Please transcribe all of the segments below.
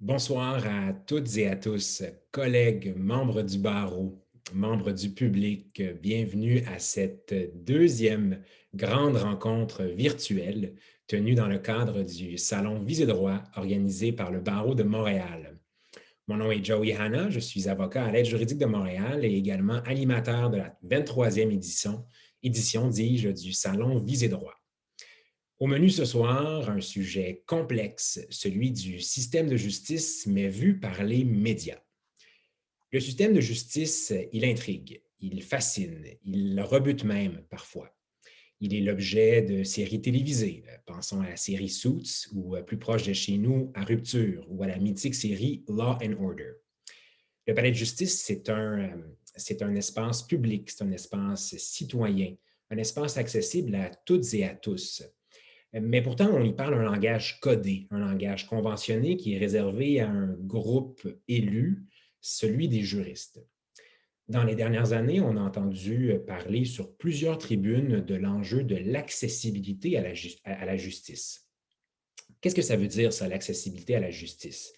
Bonsoir à toutes et à tous, collègues, membres du barreau, membres du public. Bienvenue à cette deuxième grande rencontre virtuelle tenue dans le cadre du Salon Visée droit organisé par le barreau de Montréal. Mon nom est Joey Hanna, je suis avocat à l'aide juridique de Montréal et également animateur de la 23e édition dis-je, du Salon Visée droit. Au menu ce soir, un sujet complexe, celui du système de justice, mais vu par les médias. Le système de justice, il intrigue, il fascine, il rebute même parfois. Il est l'objet de séries télévisées. Pensons à la série Suits ou plus proche de chez nous, à Rupture ou à la mythique série Law and Order. Le palais de justice, c'est un espace public, c'est un espace citoyen, un espace accessible à toutes et à tous. Mais pourtant, on y parle un langage codé, un langage conventionné qui est réservé à un groupe élu, celui des juristes. Dans les dernières années, on a entendu parler sur plusieurs tribunes de l'enjeu de l'accessibilité à la justice. Qu'est-ce que ça veut dire, ça, l'accessibilité à la justice?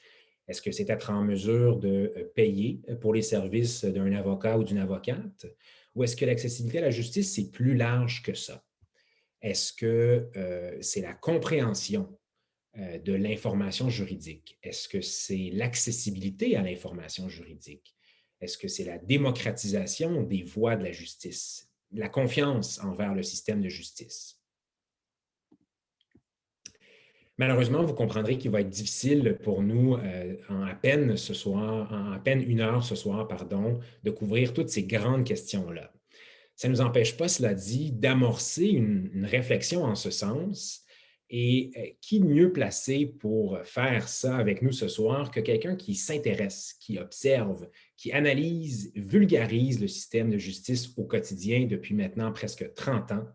Est-ce que c'est être en mesure de payer pour les services d'un avocat ou d'une avocate? Ou est-ce que l'accessibilité à la justice, c'est plus large que ça? Est-ce que c'est la compréhension de l'information juridique? Est-ce que c'est l'accessibilité à l'information juridique? Est-ce que c'est la démocratisation des voies de la justice? La confiance envers le système de justice? Malheureusement, vous comprendrez qu'il va être difficile pour nous, en à peine ce soir, en à peine une heure ce soir, pardon, de couvrir toutes ces grandes questions-là. Ça ne nous empêche pas, cela dit, d'amorcer une réflexion en ce sens. Et qui mieux placé pour faire ça avec nous ce soir que quelqu'un qui s'intéresse, qui observe, qui analyse, vulgarise le système de justice au quotidien depuis maintenant presque 30 ans.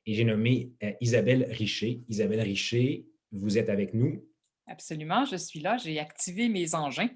Et j'ai nommé Isabelle Richer. Isabelle Richer, vous êtes avec nous. Absolument, je suis là, j'ai activé mes engins.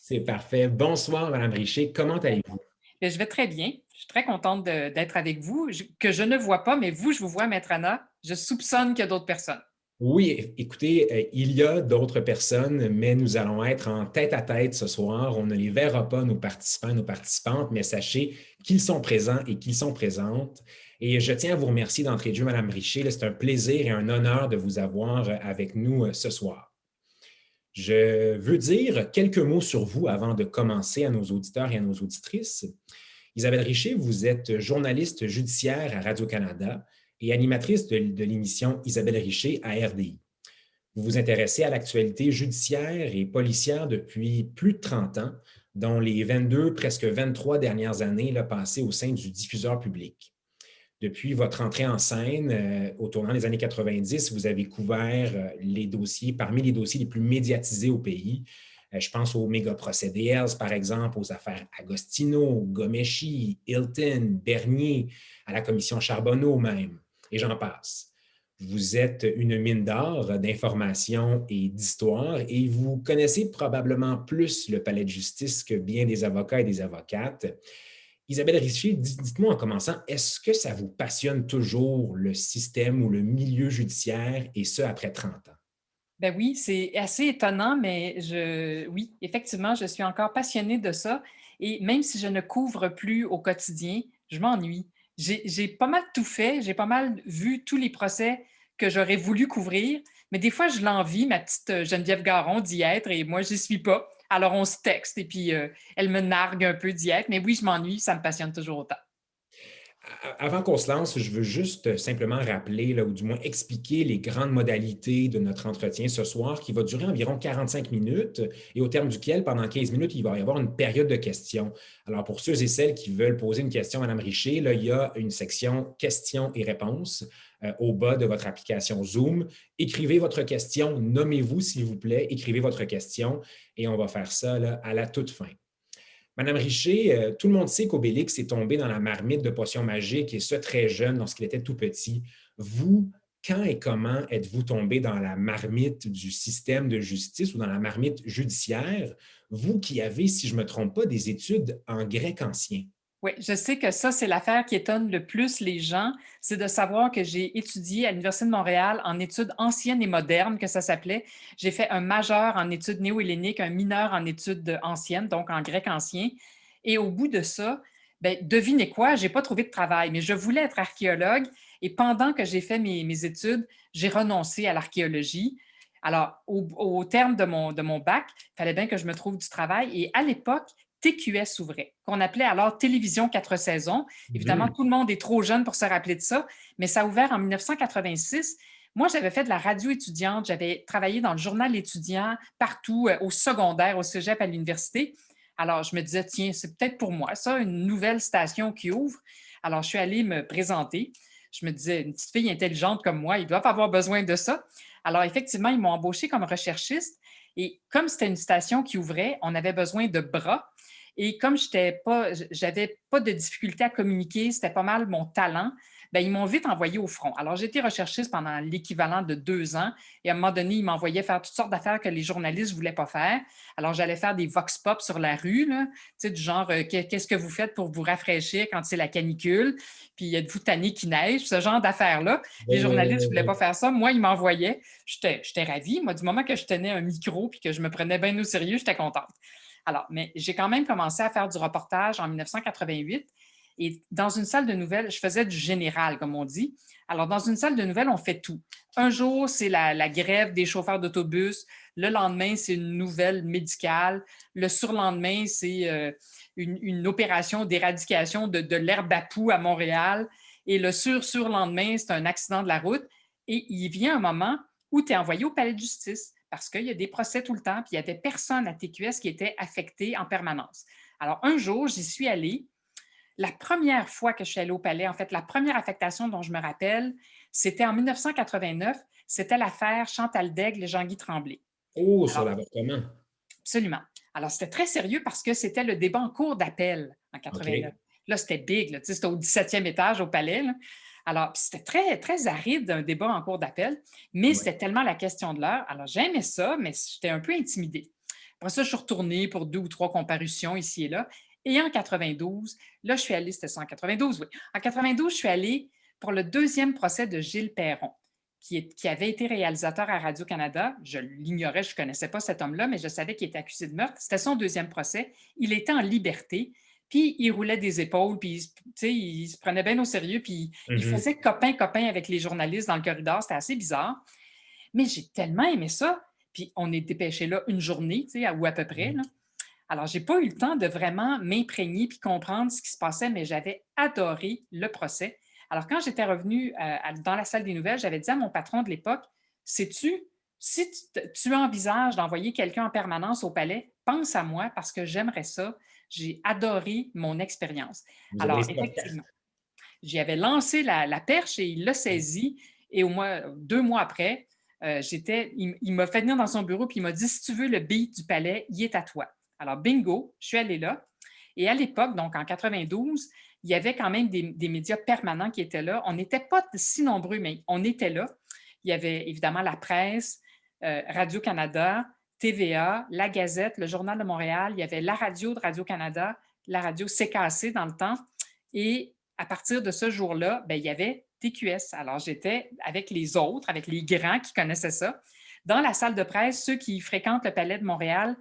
C'est parfait. Bonsoir, Madame Richer. Comment allez-vous? Et je vais très bien. Je suis très contente d'être avec vous, que je ne vois pas, mais vous, je vous vois, Maître Anna. Je soupçonne qu'il y a d'autres personnes. Oui, écoutez, il y a d'autres personnes, mais nous allons être en tête-à-tête ce soir. On ne les verra pas, nos participants et nos participantes, mais sachez qu'ils sont présents et qu'ils sont présentes. Et je tiens à vous remercier d'entrée de jeu, Madame Richer. C'est un plaisir et un honneur de vous avoir avec nous ce soir. Je veux dire quelques mots sur vous avant de commencer à nos auditeurs et à nos auditrices. Isabelle Richer, vous êtes journaliste judiciaire à Radio-Canada et animatrice de l'émission Isabelle Richer à RDI. Vous vous intéressez à l'actualité judiciaire et policière depuis plus de 30 ans, dont les 22, presque 23 dernières années passées au sein du diffuseur public. Depuis votre entrée en scène, au tournant des années 90, vous avez couvert les dossiers, parmi les dossiers les plus médiatisés au pays. Je pense aux méga procès des Hells, par exemple, aux affaires Agostino, Gomeshi, Hilton, Bernier, à la commission Charbonneau même, et j'en passe. Vous êtes une mine d'or d'informations et d'histoire et vous connaissez probablement plus le palais de justice que bien des avocats et des avocates. Isabelle Richer, dites-moi en commençant, est-ce que ça vous passionne toujours le système ou le milieu judiciaire et ce après 30 ans? Ben oui, c'est assez étonnant, mais oui, effectivement, je suis encore passionnée de ça. Et même si je ne couvre plus au quotidien, je m'ennuie. J'ai pas mal tout fait, j'ai pas mal vu tous les procès que j'aurais voulu couvrir, mais des fois, je l'envie, ma petite Geneviève Garon d'y être, et moi, j'y suis pas. Alors, on se texte, et puis elle me nargue un peu d'y être, mais oui, je m'ennuie, ça me passionne toujours autant. Avant qu'on se lance, je veux juste simplement rappeler, là, ou du moins expliquer les grandes modalités de notre entretien ce soir, qui va durer environ 45 minutes et au terme duquel, pendant 15 minutes, il va y avoir une période de questions. Alors, pour ceux et celles qui veulent poser une question à Mme Richer, là, il y a une section questions et réponses au bas de votre application Zoom. Écrivez votre question, nommez-vous, s'il vous plaît, écrivez votre question et on va faire ça là, à la toute fin. Madame Richer, tout le monde sait qu'Obélix est tombé dans la marmite de potions magiques et ce très jeune lorsqu'il était tout petit. Vous, quand et comment êtes-vous tombé dans la marmite du système de justice ou dans la marmite judiciaire, vous qui avez, si je ne me trompe pas, des études en grec ancien? Oui, je sais que ça, c'est l'affaire qui étonne le plus les gens, c'est de savoir que j'ai étudié à l'Université de Montréal en études anciennes et modernes, que ça s'appelait. J'ai fait un majeur en études néo-helléniques, un mineur en études anciennes, donc en grec ancien. Et au bout de ça, ben, devinez quoi, je n'ai pas trouvé de travail, mais je voulais être archéologue. Et pendant que j'ai fait mes études, j'ai renoncé à l'archéologie. Alors, au terme de mon bac, il fallait bien que je me trouve du travail. Et à l'époque, TQS ouvrait, qu'on appelait alors Télévision 4 saisons. Évidemment, Mhm. tout le monde est trop jeune pour se rappeler de ça, mais ça a ouvert en 1986. Moi, j'avais fait de la radio étudiante, j'avais travaillé dans le journal étudiant partout, au secondaire, au cégep, à l'université. Alors, je me disais, tiens, c'est peut-être pour moi, ça, une nouvelle station qui ouvre. Alors, je suis allée me présenter. Je me disais, une petite fille intelligente comme moi, ils doivent avoir besoin de ça. Alors, effectivement, ils m'ont embauchée comme recherchiste. Et comme c'était une station qui ouvrait, on avait besoin de bras. Et comme j'avais pas de difficulté à communiquer, c'était pas mal mon talent, bien, ils m'ont vite envoyé au front. Alors, j'ai été recherchiste pendant l'équivalent de 2 ans et à un moment donné, ils m'envoyaient faire toutes sortes d'affaires que les journalistes ne voulaient pas faire. Alors, j'allais faire des vox pop sur la rue, là, du genre qu'est-ce que vous faites pour vous rafraîchir quand c'est la canicule, puis êtes-vous tanné qui neige, ce genre d'affaires-là. Les Oui, oui, oui, journalistes ne oui, voulaient pas oui. faire ça. Moi, ils m'envoyaient. J'étais ravie. Moi, du moment que je tenais un micro puis que je me prenais bien au sérieux, j'étais contente. Alors, mais j'ai quand même commencé à faire du reportage en 1988 et dans une salle de nouvelles, je faisais du général, comme on dit. Alors, dans une salle de nouvelles, on fait tout. Un jour, c'est la grève des chauffeurs d'autobus. Le lendemain, c'est une nouvelle médicale. Le surlendemain, c'est une opération d'éradication de l'herbe à poux à Montréal. Et le surlendemain, c'est un accident de la route. Et il vient un moment où tu es envoyé au palais de justice parce qu'il y a des procès tout le temps, puis il n'y avait personne à TQS qui était affecté en permanence. Alors, un jour, j'y suis allée. La première fois que je suis allée au palais, en fait, la première affectation dont je me rappelle, c'était en 1989. C'était l'affaire Chantal Daigle et Jean-Guy Tremblay. Oh, sur Alors, l'avortement. absolument. Alors, c'était très sérieux parce que c'était le débat en cours d'appel en OK. 89. Là, c'était big. Là, c'était au 17e étage au palais. Là. Alors, c'était très, très aride un débat en cours d'appel, mais Ouais. c'était tellement la question de l'heure. Alors, j'aimais ça, mais j'étais un peu intimidée. Après ça, je suis retournée pour 2 ou 3 comparutions ici et là. Et en 92, là, je suis allée, c'était ça en 92, oui. En 92, je suis allée pour le deuxième procès de Gilles Perron qui avait été réalisateur à Radio-Canada. Je l'ignorais, je ne connaissais pas cet homme-là, mais je savais qu'il était accusé de meurtre. C'était son deuxième procès. Il était en liberté, puis il roulait des épaules, puis il se prenait bien au sérieux, puis il Mhm. faisait copain-copain avec les journalistes dans le corridor. C'était assez bizarre. Mais j'ai tellement aimé ça. Puis on est dépêché là une journée, ou à peu près. Là. Alors, j'ai pas eu le temps de vraiment m'imprégner puis comprendre ce qui se passait, mais j'avais adoré le procès. Alors, quand j'étais revenue dans la salle des nouvelles, j'avais dit à mon patron de l'époque, sais-tu, si tu envisages d'envoyer quelqu'un en permanence au palais, pense à moi parce que j'aimerais ça. J'ai adoré mon expérience. Vous avez Alors, laissé votre carte. effectivement, j'y avais lancé la perche et il l'a saisi. Et au moins 2 mois après, il m'a fait venir dans son bureau et il m'a dit, si tu veux le beat du palais, il est à toi. Alors, bingo, je suis allée là. Et à l'époque, donc en 92, il y avait quand même des médias permanents qui étaient là. On n'était pas si nombreux, mais on était là. Il y avait évidemment la presse, Radio-Canada, TVA, La Gazette, le Journal de Montréal. Il y avait la radio de Radio-Canada, la radio CKC dans le temps. Et à partir de ce jour-là, ben, il y avait TQS. Alors, j'étais avec les autres, avec les grands qui connaissaient ça. Dans la salle de presse, ceux qui fréquentent le Palais de Montréal,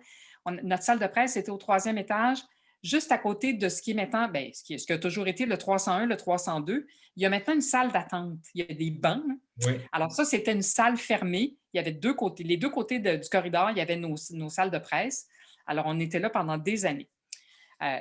notre salle de presse était au 3e étage, juste à côté de ce qui est maintenant, bien, ce qui a toujours été le 301, le 302. Il y a maintenant une salle d'attente. Il y a des bancs. Oui. Alors ça, c'était une salle fermée. Il y avait deux côtés. Les deux côtés du corridor, il y avait nos salles de presse. Alors, on était là pendant des années.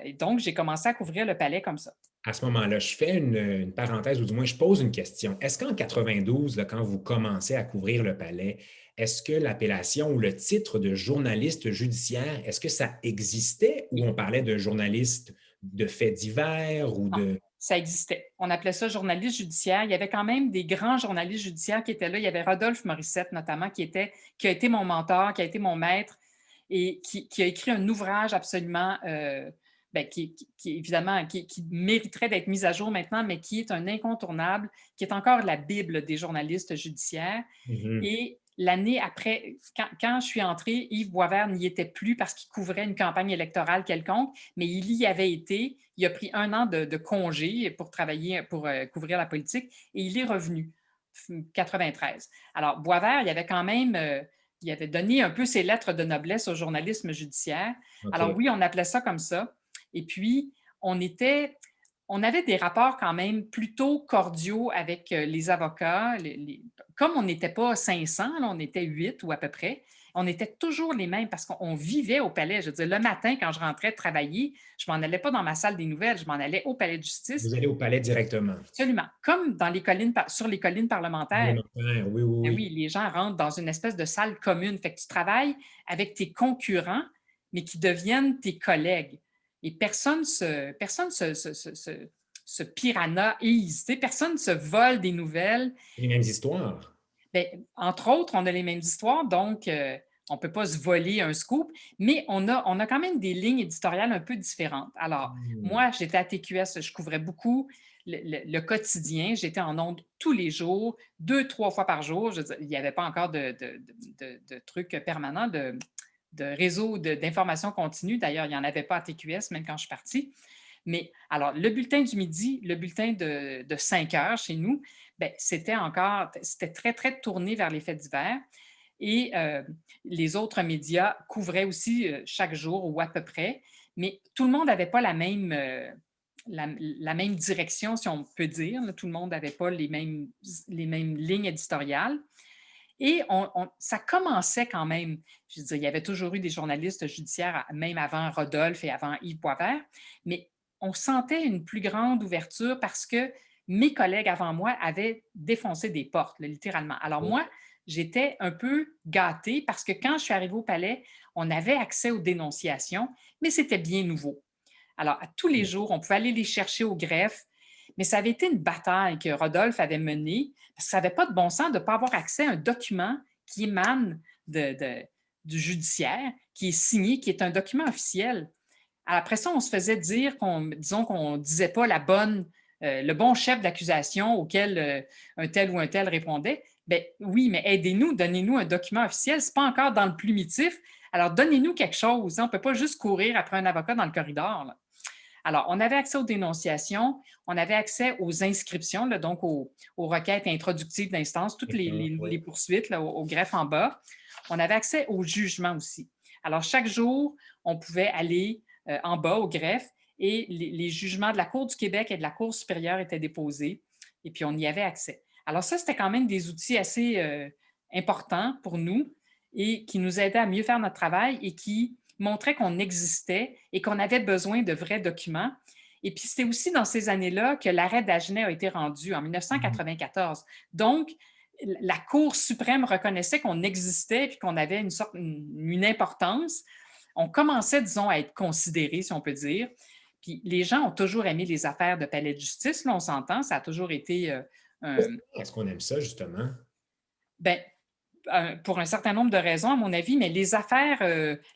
Et donc, j'ai commencé à couvrir le palais comme ça. À ce moment-là, je fais une parenthèse, ou du moins je pose une question. Est-ce qu'en 92, là, quand vous commencez à couvrir le palais, est-ce que l'appellation ou le titre de journaliste judiciaire, est-ce que ça existait ou on parlait de journaliste de faits divers ou Non, de... ça existait. On appelait ça journaliste judiciaire. Il y avait quand même des grands journalistes judiciaires qui étaient là. Il y avait Rodolphe Morissette, notamment, qui a été mon mentor, qui a été mon maître et qui a écrit un ouvrage absolument, bien, évidemment, qui mériterait d'être mis à jour maintenant, mais qui est un incontournable, qui est encore la Bible des journalistes judiciaires. Mhm. Et l'année après, quand je suis entrée, Yves Boisvert n'y était plus parce qu'il couvrait une campagne électorale quelconque, mais il y avait été. Il a pris 1 an de congé pour travailler, pour couvrir la politique, et il est revenu, 93. Alors, Boisvert, il avait quand même, il avait donné un peu ses lettres de noblesse au journalisme judiciaire. Alors OK. oui, on appelait ça comme ça. Et puis, on était, on avait des rapports quand même plutôt cordiaux avec les avocats. Comme on n'était pas 500, là, on était 8 ou à peu près, on était toujours les mêmes parce qu'on vivait au palais. Je veux dire, le matin, quand je rentrais travailler, je ne m'en allais pas dans ma salle des nouvelles, je m'en allais au palais de justice. Vous allez au palais directement. Absolument. Comme dans les collines, sur les collines parlementaires. Parlementaire, oui, oui, Ben oui. oui, les gens rentrent dans une espèce de salle commune. Fait que tu travailles avec tes concurrents, mais qui deviennent tes collègues. Et personne se piranhaïse, personne ne se vole des nouvelles. Les mêmes histoires. Bien, entre autres, on a les mêmes histoires, donc on ne peut pas se voler un scoop, mais on a quand même des lignes éditoriales un peu différentes. Alors, Hmm. moi, j'étais à TQS, je couvrais beaucoup le quotidien, j'étais en ondes tous les jours, 2, 3 fois par jour. Il n'y avait pas encore de trucs permanents, de réseau d'information continue. D'ailleurs, il n'y en avait pas à TQS, même quand je suis partie. Mais alors, le bulletin du midi, le bulletin de 5 heures chez nous, bien, c'était très, très tourné vers les faits divers. Et les autres médias couvraient aussi chaque jour ou à peu près, mais tout le monde n'avait pas la même direction, si on peut dire. Tout le monde n'avait pas les mêmes lignes éditoriales. Et ça commençait quand même. Je veux dire, il y avait toujours eu des journalistes judiciaires, même avant Rodolphe et avant Yves Boisvert, mais on sentait une plus grande ouverture parce que mes collègues avant moi avaient défoncé des portes, là, littéralement. Alors moi, j'étais un peu gâtée parce que quand je suis arrivée au palais, on avait accès aux dénonciations, mais c'était bien nouveau. Alors, à tous les jours, on pouvait aller les chercher au greffe, mais ça avait été une bataille que Rodolphe avait menée parce que ça n'avait pas de bon sens de ne pas avoir accès à un document qui émane du judiciaire, qui est signé, qui est un document officiel. Après ça, on se faisait dire disons qu'on ne disait pas le bon chef d'accusation auquel un tel ou un tel répondait. Bien, oui, mais aidez-nous, donnez-nous un document officiel. Ce n'est pas encore dans le plumitif. Alors, donnez-nous quelque chose. On ne peut pas juste courir après un avocat dans le corridor, là. Alors, on avait accès aux dénonciations, on avait accès aux inscriptions, là, donc aux requêtes introductives d'instance, toutes les poursuites là, au greffe en bas. On avait accès au jugement aussi. Alors, chaque jour, on pouvait aller en bas au greffe et les jugements de la Cour du Québec et de la Cour supérieure étaient déposés et puis on y avait accès. Alors ça, c'était quand même des outils assez importants pour nous et qui nous aidaient à mieux faire notre travail et qui montraient qu'on existait et qu'on avait besoin de vrais documents. Et puis c'était aussi dans ces années-là que l'arrêt d'Agenais a été rendu en 1994. Donc, la Cour suprême reconnaissait qu'on existait et qu'on avait une importance. On commençait, disons, à être considéré, si on peut dire. Puis les gens ont toujours aimé les affaires de palais de justice, là, on s'entend, ça a toujours été Est-ce qu'on aime ça, justement? ben, pour un certain nombre de raisons, à mon avis, mais les affaires,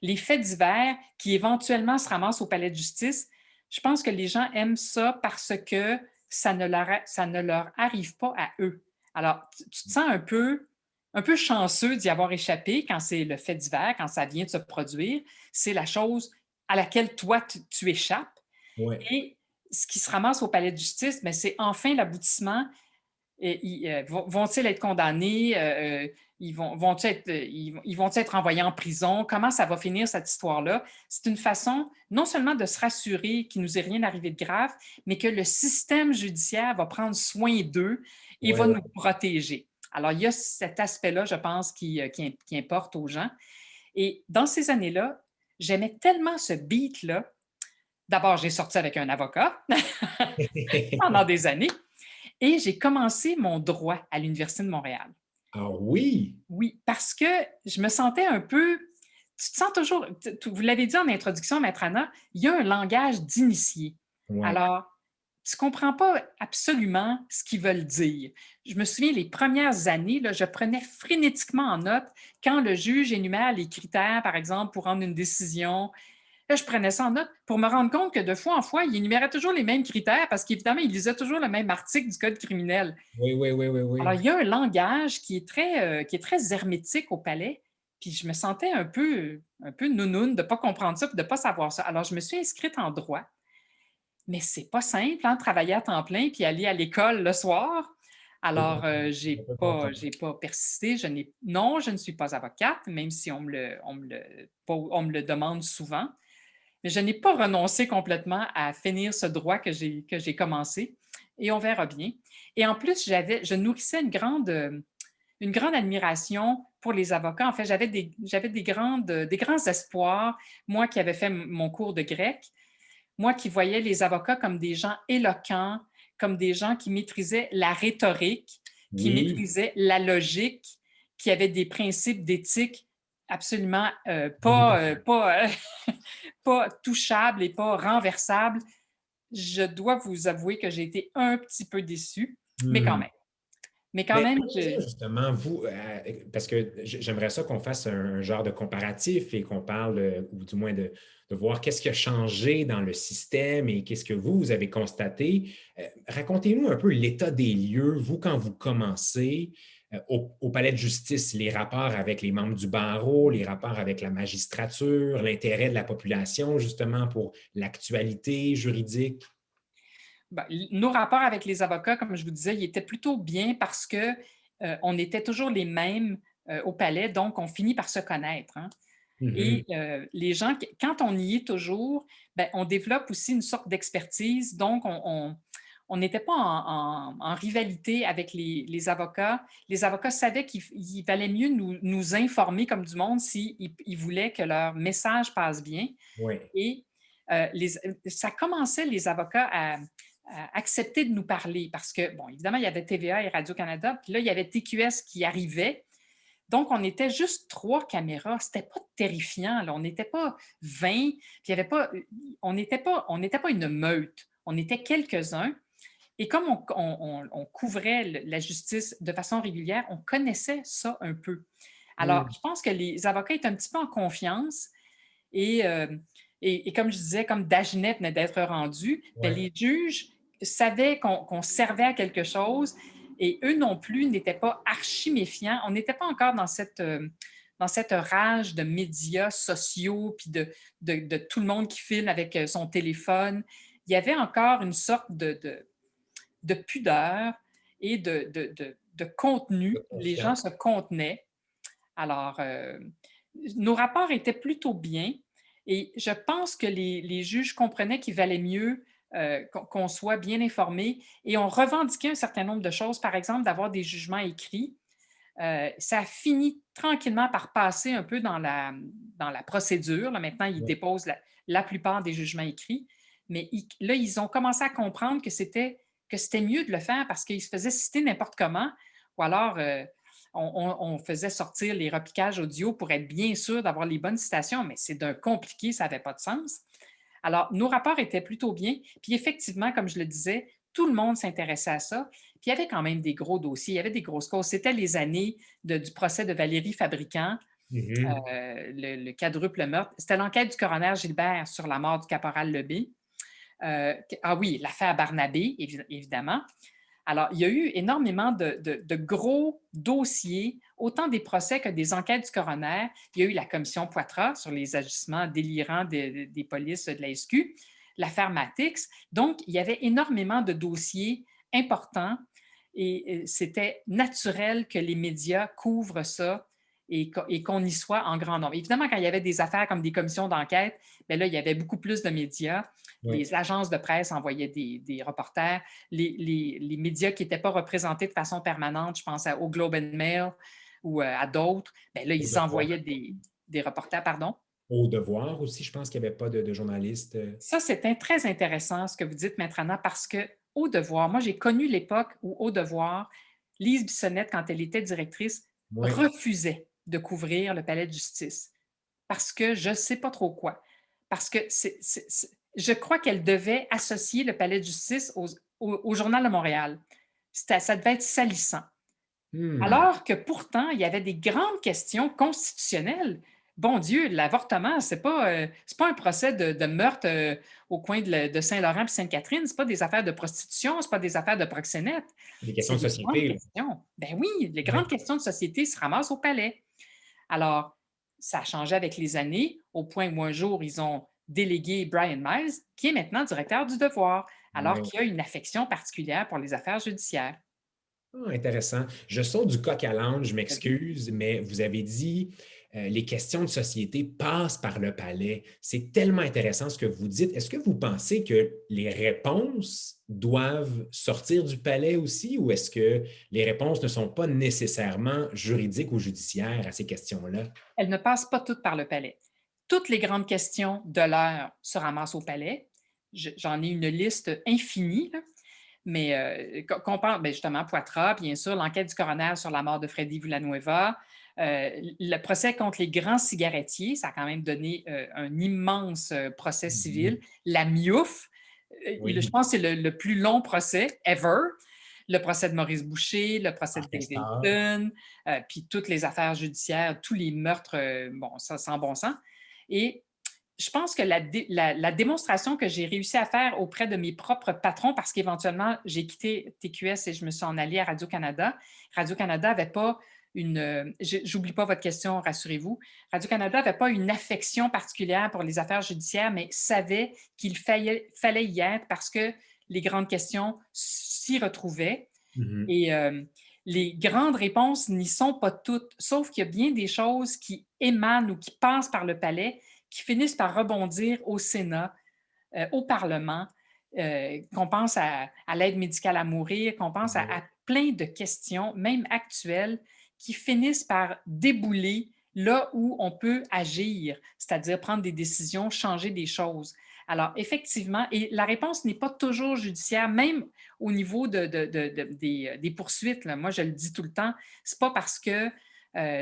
les faits divers qui éventuellement se ramassent au palais de justice, je pense que les gens aiment ça parce que ça ne leur arrive pas à eux. Alors, tu te sens un peu chanceux d'y avoir échappé quand c'est le fait divers, quand ça vient de se produire. C'est la chose à laquelle toi, tu échappes. Oui. Et ce qui se ramasse au palais de justice, mais c'est enfin l'aboutissement. Vont-ils être condamnés? Ils vont être envoyés en prison? Comment ça va finir cette histoire-là? C'est une façon non seulement de se rassurer qu'il ne nous est rien arrivé de grave, mais que le système judiciaire va prendre soin d'eux et Ouais, va ouais. nous protéger. Alors, il y a cet aspect-là, je pense, qui importe aux gens. Et dans ces années-là, j'aimais tellement ce beat-là. D'abord, j'ai sorti avec un avocat pendant des années. Et j'ai commencé mon droit à l'Université de Montréal. Ah oui! Oui, parce que je me sentais un peu. Tu te sens toujours. Vous l'avez dit en introduction, Maître Anna, il y a un langage d'initié. Ouais. Alors, tu ne comprends pas absolument ce qu'ils veulent dire. Je me souviens, les premières années, là, je prenais frénétiquement en note quand le juge énumère les critères, par exemple, pour rendre une décision. Là, je prenais ça en note pour me rendre compte que de fois en fois, il énumérait toujours les mêmes critères parce qu'évidemment, il lisait toujours le même article du Code criminel. Oui, oui, oui, oui, Alors, oui. il y a un langage qui est très hermétique au palais, puis je me sentais un peu nounoune de ne pas comprendre ça, puis de ne pas savoir ça. Alors, je me suis inscrite en droit, mais c'est pas simple, hein, travailler à temps plein puis aller à l'école le soir. Je Alors, je peux comprendre. j'ai pas persisté. Non, je ne suis pas avocate, même si on me le demande souvent. Mais je n'ai pas renoncé complètement à finir ce droit que j'ai commencé et on verra bien. Et en plus, je nourrissais une grande admiration pour les avocats. En fait, j'avais des grands espoirs, moi qui avais fait mon cours de grec, moi qui voyais les avocats comme des gens éloquents, comme des gens qui maîtrisaient la rhétorique, qui Oui. maîtrisaient la logique, qui avaient des principes d'éthique absolument pas touchables et pas renversables. Je dois vous avouer que j'ai été un petit peu déçue, mais quand Mmh. même. Mais quand Mais même, comment ça, justement, vous, parce que j'aimerais ça qu'on fasse un genre de comparatif et qu'on parle, ou du moins de voir qu'est-ce qui a changé dans le système et qu'est-ce que vous avez constaté. Racontez-nous un peu l'état des lieux, vous, quand vous commencez au palais de justice, les rapports avec les membres du barreau, les rapports avec la magistrature, l'intérêt de la population, justement, pour l'actualité juridique. ben, nos rapports avec les avocats, comme je vous disais, ils étaient plutôt bien parce que on était toujours les mêmes au palais, donc on finit par se connaître, hein. Et Mhm. les gens, quand on y est toujours, ben, on développe aussi une sorte d'expertise. Donc, on n'était pas en rivalité avec les avocats. Les avocats savaient qu'il valait mieux nous informer comme du monde s'ils ils voulaient que leur message passe bien. Oui, Et ça commençait les avocats à accepter de nous parler parce que, bon, évidemment, il y avait TVA et Radio-Canada, puis là, il y avait TQS qui arrivait. Donc, on était juste 3 caméras. C'était pas terrifiant, là. On n'était pas 20, puis il y avait pas, on n'était pas une meute. On était quelques-uns. Et comme on couvrait la justice de façon régulière, on connaissait ça un peu. Alors, mm, je pense que les avocats étaient un petit peu en confiance et, euh, et comme je disais, comme Dagenet venait d'être rendu, bien, ouais. les juges savaient qu'on servait à quelque chose et eux non plus n'étaient pas archi méfiants. On n'était pas encore dans cette rage de médias sociaux puis de tout le monde qui filme avec son téléphone. Il y avait encore une sorte de pudeur et de De contenu. Les gens confiance. se contenaient. Alors, nos rapports étaient plutôt bien et je pense que les juges comprenaient qu'il valait mieux qu'on soit bien informé et on revendiquait un certain nombre de choses, par exemple d'avoir des jugements écrits. Ça a fini tranquillement par passer un peu dans la procédure. Là, maintenant, ils Ouais. déposent la plupart des jugements écrits, mais là, ils ont commencé à comprendre que c'était mieux de le faire parce qu'ils se faisaient citer n'importe comment ou alors on faisait sortir les repiquages audio pour être bien sûr d'avoir les bonnes citations, mais c'est d'un compliqué, ça n'avait pas de sens. Alors, nos rapports étaient plutôt bien. Puis effectivement, comme je le disais, tout le monde s'intéressait à ça. Puis il y avait quand même des gros dossiers, il y avait des grosses causes. C'était les années du procès de Valérie Fabricant, Mhm. le quadruple meurtre. C'était l'enquête du coroner Gilbert sur la mort du caporal Lebé. Ah oui, l'affaire Barnabé, évidemment. Alors, il y a eu énormément de gros dossiers, autant des procès que des enquêtes du coroner. Il y a eu la commission Poitras sur les agissements délirants des polices de la SQ, l'affaire Matix. Donc, il y avait énormément de dossiers importants et c'était naturel que les médias couvrent ça et qu'on y soit en grand nombre. Évidemment, quand il y avait des affaires comme des commissions d'enquête, bien là, il y avait beaucoup plus de médias. Oui. Les agences de presse envoyaient des reporters. Les médias qui n'étaient pas représentés de façon permanente, je pense au Globe and Mail ou à d'autres, bien là, Au ils devoir. envoyaient des reporters, pardon. Au devoir aussi, je pense qu'il n'y avait pas de journalistes. Ça, c'est très intéressant ce que vous dites, Maître Anna, parce que au devoir, moi, j'ai connu l'époque où au devoir, Lise Bissonnette, quand elle était directrice, Oui. refusait de couvrir le palais de justice parce que je ne sais pas trop quoi. Parce que je crois qu'elle devait associer le palais de justice au Journal de Montréal. Ça devait être salissant. Hmm. Alors que pourtant, il y avait des grandes questions constitutionnelles. bon Dieu, l'avortement, c'est pas un procès de meurtre au coin de Saint-Laurent et Sainte-Catherine, c'est pas des affaires de prostitution, c'est pas des affaires de proxénète, Des questions c'est de des grandes société, là. questions. Ben oui, les Ouais. grandes questions de société se ramassent au palais. Alors, ça a changé avec les années, au point où un jour, ils ont délégué Brian Miles, qui est maintenant directeur du Devoir, alors Ouais. qu'il a une affection particulière pour les affaires judiciaires. Ah, intéressant. Je saute du coq à l'âne, je Vas-y. m'excuse, mais vous avez dit les questions de société passent par le palais. C'est tellement intéressant ce que vous dites. Est-ce que vous pensez que les réponses doivent sortir du palais aussi ou est-ce que les réponses ne sont pas nécessairement juridiques ou judiciaires à ces questions-là? Elles ne passent pas toutes par le palais. Toutes les grandes questions de l'heure se ramassent au palais. J'en ai une liste infinie, là. Mais qu'on parle, ben justement, Poitras, bien sûr, l'enquête du coroner sur la mort de Freddy Villanueva, le procès contre les grands cigarettiers, ça a quand même donné un immense procès civil. Mhm. La MIOUF, je Oui, pense que c'est le plus long procès ever. Le procès de Maurice Boucher, le procès de Dave Orchestra. Hilton, puis toutes les affaires judiciaires, tous les meurtres, bon, ça sans bon sens. Et je pense que la démonstration que j'ai réussi à faire auprès de mes propres patrons, parce qu'éventuellement, j'ai quitté TQS et je me suis en allée à Radio-Canada. Radio-Canada n'avait pas une. J'oublie pas votre question, rassurez-vous. Radio-Canada n'avait pas une affection particulière pour les affaires judiciaires, mais savait qu'il fallait y être parce que les grandes questions s'y retrouvaient. Mhm. Et les grandes réponses n'y sont pas toutes, sauf qu'il y a bien des choses qui émanent ou qui passent par le palais, qui finissent par rebondir au Sénat, au Parlement, qu'on pense à l'aide médicale à mourir, qu'on pense à plein de questions, même actuelles, qui finissent par débouler là où on peut agir, c'est-à-dire prendre des décisions, changer des choses. Alors, effectivement, et la réponse n'est pas toujours judiciaire, même au niveau des poursuites. Là. Moi, je le dis tout le temps, c'est pas parce que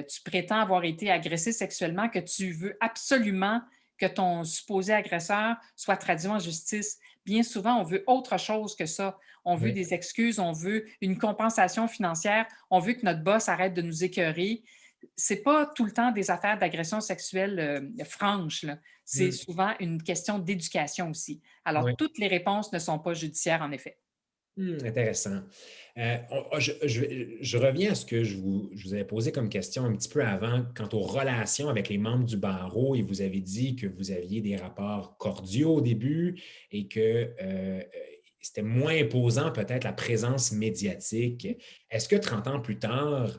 tu prétends avoir été agressé sexuellement que tu veux absolument que ton supposé agresseur soit traduit en justice. Bien souvent, on veut autre chose que ça. On veut Oui. des excuses, on veut une compensation financière, on veut que notre boss arrête de nous écœurer. C'est pas tout le temps des affaires d'agression sexuelle franches. C'est Mhm. souvent une question d'éducation aussi. Alors, Oui. toutes les réponses ne sont pas judiciaires, en effet. Intéressant. Je reviens à ce que je vous avais posé comme question un petit peu avant quant aux relations avec les membres du barreau et vous avez dit que vous aviez des rapports cordiaux au début et que c'était moins imposant peut-être la présence médiatique. Est-ce que 30 ans plus tard,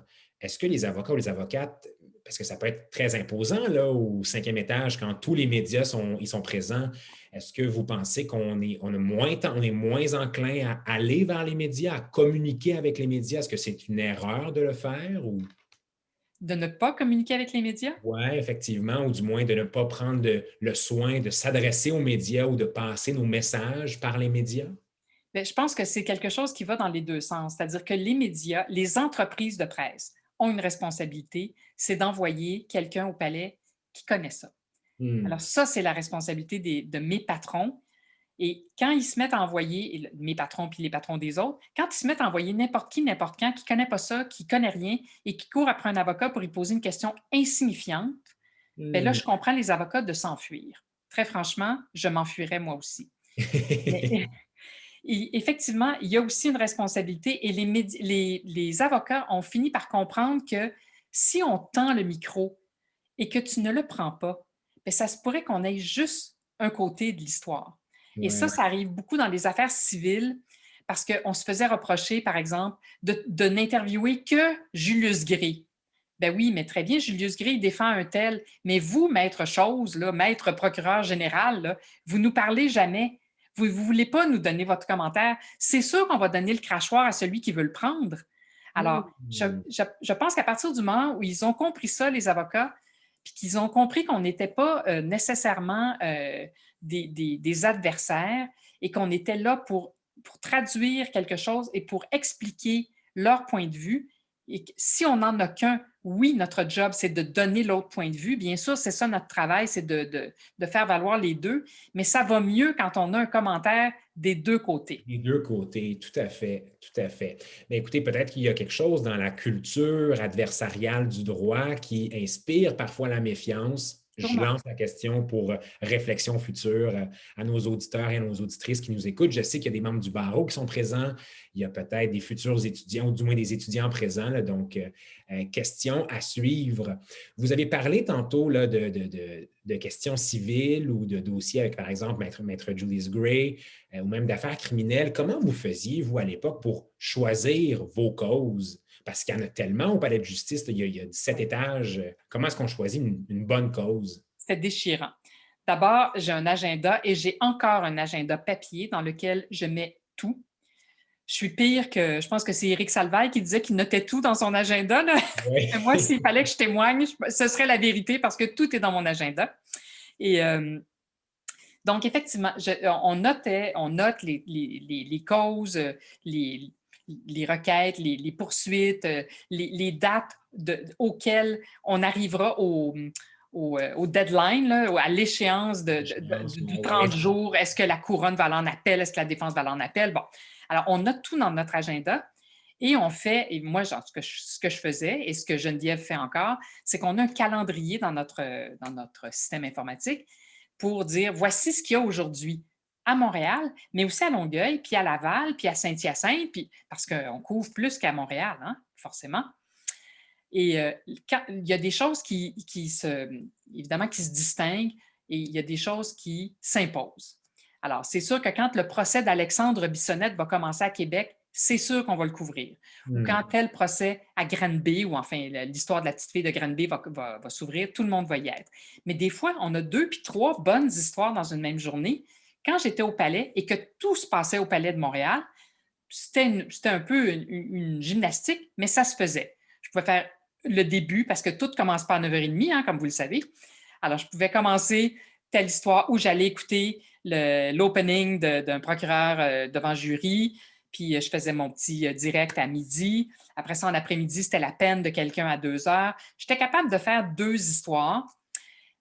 est-ce que les avocats ou les avocates, parce que ça peut être très imposant là, au cinquième étage quand tous les médias ils sont présents, est-ce que vous pensez on est moins enclin à aller vers les médias, à communiquer avec les médias? Est-ce que c'est une erreur de le faire? Ou... De ne pas communiquer avec les médias? Oui, effectivement, ou du moins de ne pas prendre le soin de s'adresser aux médias ou de passer nos messages par les médias? Bien, je pense que c'est quelque chose qui va dans les deux sens. C'est-à-dire que les médias, les entreprises de presse ont une responsabilité, c'est d'envoyer quelqu'un au palais qui connaît ça. Alors Hmm. ça, c'est la responsabilité de mes patrons. Et quand ils se mettent à envoyer, mes patrons puis les patrons des autres, quand ils se mettent à envoyer n'importe qui, n'importe quand, qui ne connaît pas ça, qui ne connaît rien et qui court après un avocat pour lui poser une question insignifiante, bien là, Hmm. je comprends les avocats de s'enfuir. Très franchement, je m'enfuirais moi aussi. Mais effectivement, il y a aussi une responsabilité et les avocats ont fini par comprendre que si on tend le micro et que tu ne le prends pas, bien, ça se pourrait qu'on ait juste un côté de l'histoire. Et Ouais. ça arrive beaucoup dans les affaires civiles parce qu'on se faisait reprocher, par exemple, de n'interviewer que Julius Gray. Ben oui, mais très bien, Julius Gray défend un tel, mais vous, maître chose, là, maître procureur général, là, vous nous parlez jamais. Vous ne voulez pas nous donner votre commentaire. C'est sûr qu'on va donner le crachoir à celui qui veut le prendre. Alors, Hmm. je pense qu'à partir du moment où ils ont compris ça, les avocats, puis qu'ils ont compris qu'on n'était pas nécessairement des adversaires et qu'on était là pour traduire quelque chose et pour expliquer leur point de vue, Et si on n'en a qu'un, oui, notre job, c'est de donner l'autre point de vue. Bien sûr, c'est ça notre travail, c'est de faire valoir les deux, mais ça va mieux quand on a un commentaire des deux côtés. Les deux côtés, tout à fait, tout à fait. Mais écoutez, peut-être qu'il y a quelque chose dans la culture adversariale du droit qui inspire parfois la méfiance. Je Sûrement. lance la question pour réflexion future à nos auditeurs et à nos auditrices qui nous écoutent. Je sais qu'il y a des membres du barreau qui sont présents. Il y a peut-être des futurs étudiants, ou du moins des étudiants présents. Là, donc, question à suivre. Vous avez parlé tantôt là, de questions civiles ou de dossiers avec, par exemple, Maître Julius Gray ou même d'affaires criminelles. Comment vous faisiez, vous, à l'époque, pour choisir vos causes? Parce qu'il y en a tellement au palais de justice, il y a 17 étages. Comment est-ce qu'on choisit une bonne cause? C'était déchirant. D'abord, j'ai un agenda et j'ai encore un agenda papier dans lequel je mets tout. Je suis pire que, je pense que c'est Éric Salvaille qui disait qu'il notait tout dans son agenda. Là. Oui. Moi, s'il fallait que je témoigne, ce serait la vérité parce que tout est dans mon agenda. Et donc, effectivement, on note les causes, les requêtes, les poursuites, les dates auxquelles on arrivera au deadline, là, à l'échéance du 30 jours. Est-ce que la couronne va aller en appel? Est-ce que la défense va aller en appel? Bon, alors on note tout dans notre agenda et on fait, et moi, genre, ce que je faisais et ce que Geneviève fait encore, c'est qu'on a un calendrier dans notre système informatique pour dire voici ce qu'il y a aujourd'hui à Montréal, mais aussi à Longueuil, puis à Laval, puis à Saint-Hyacinthe, puis, parce qu'on couvre plus qu'à Montréal, hein, forcément. Et il y a des choses évidemment, qui se distinguent et il y a des choses qui s'imposent. Alors, c'est sûr que quand le procès d'Alexandre Bissonnette va commencer à Québec, c'est sûr qu'on va le couvrir. Ou quand tel procès à Granby, ou enfin l'histoire de la petite fille de Granby va s'ouvrir, tout le monde va y être. Mais des fois, on a 2 puis 3 bonnes histoires dans une même journée. Quand j'étais au Palais et que tout se passait au Palais de Montréal, c'était un peu une gymnastique, mais ça se faisait. Je pouvais faire le début parce que tout commence pas à 9h30, hein, comme vous le savez. Alors, je pouvais commencer telle histoire où j'allais écouter l'opening d'un procureur devant jury, puis je faisais mon petit direct à midi. Après ça, en après-midi, c'était la peine de quelqu'un à 2h. J'étais capable de faire 2 histoires,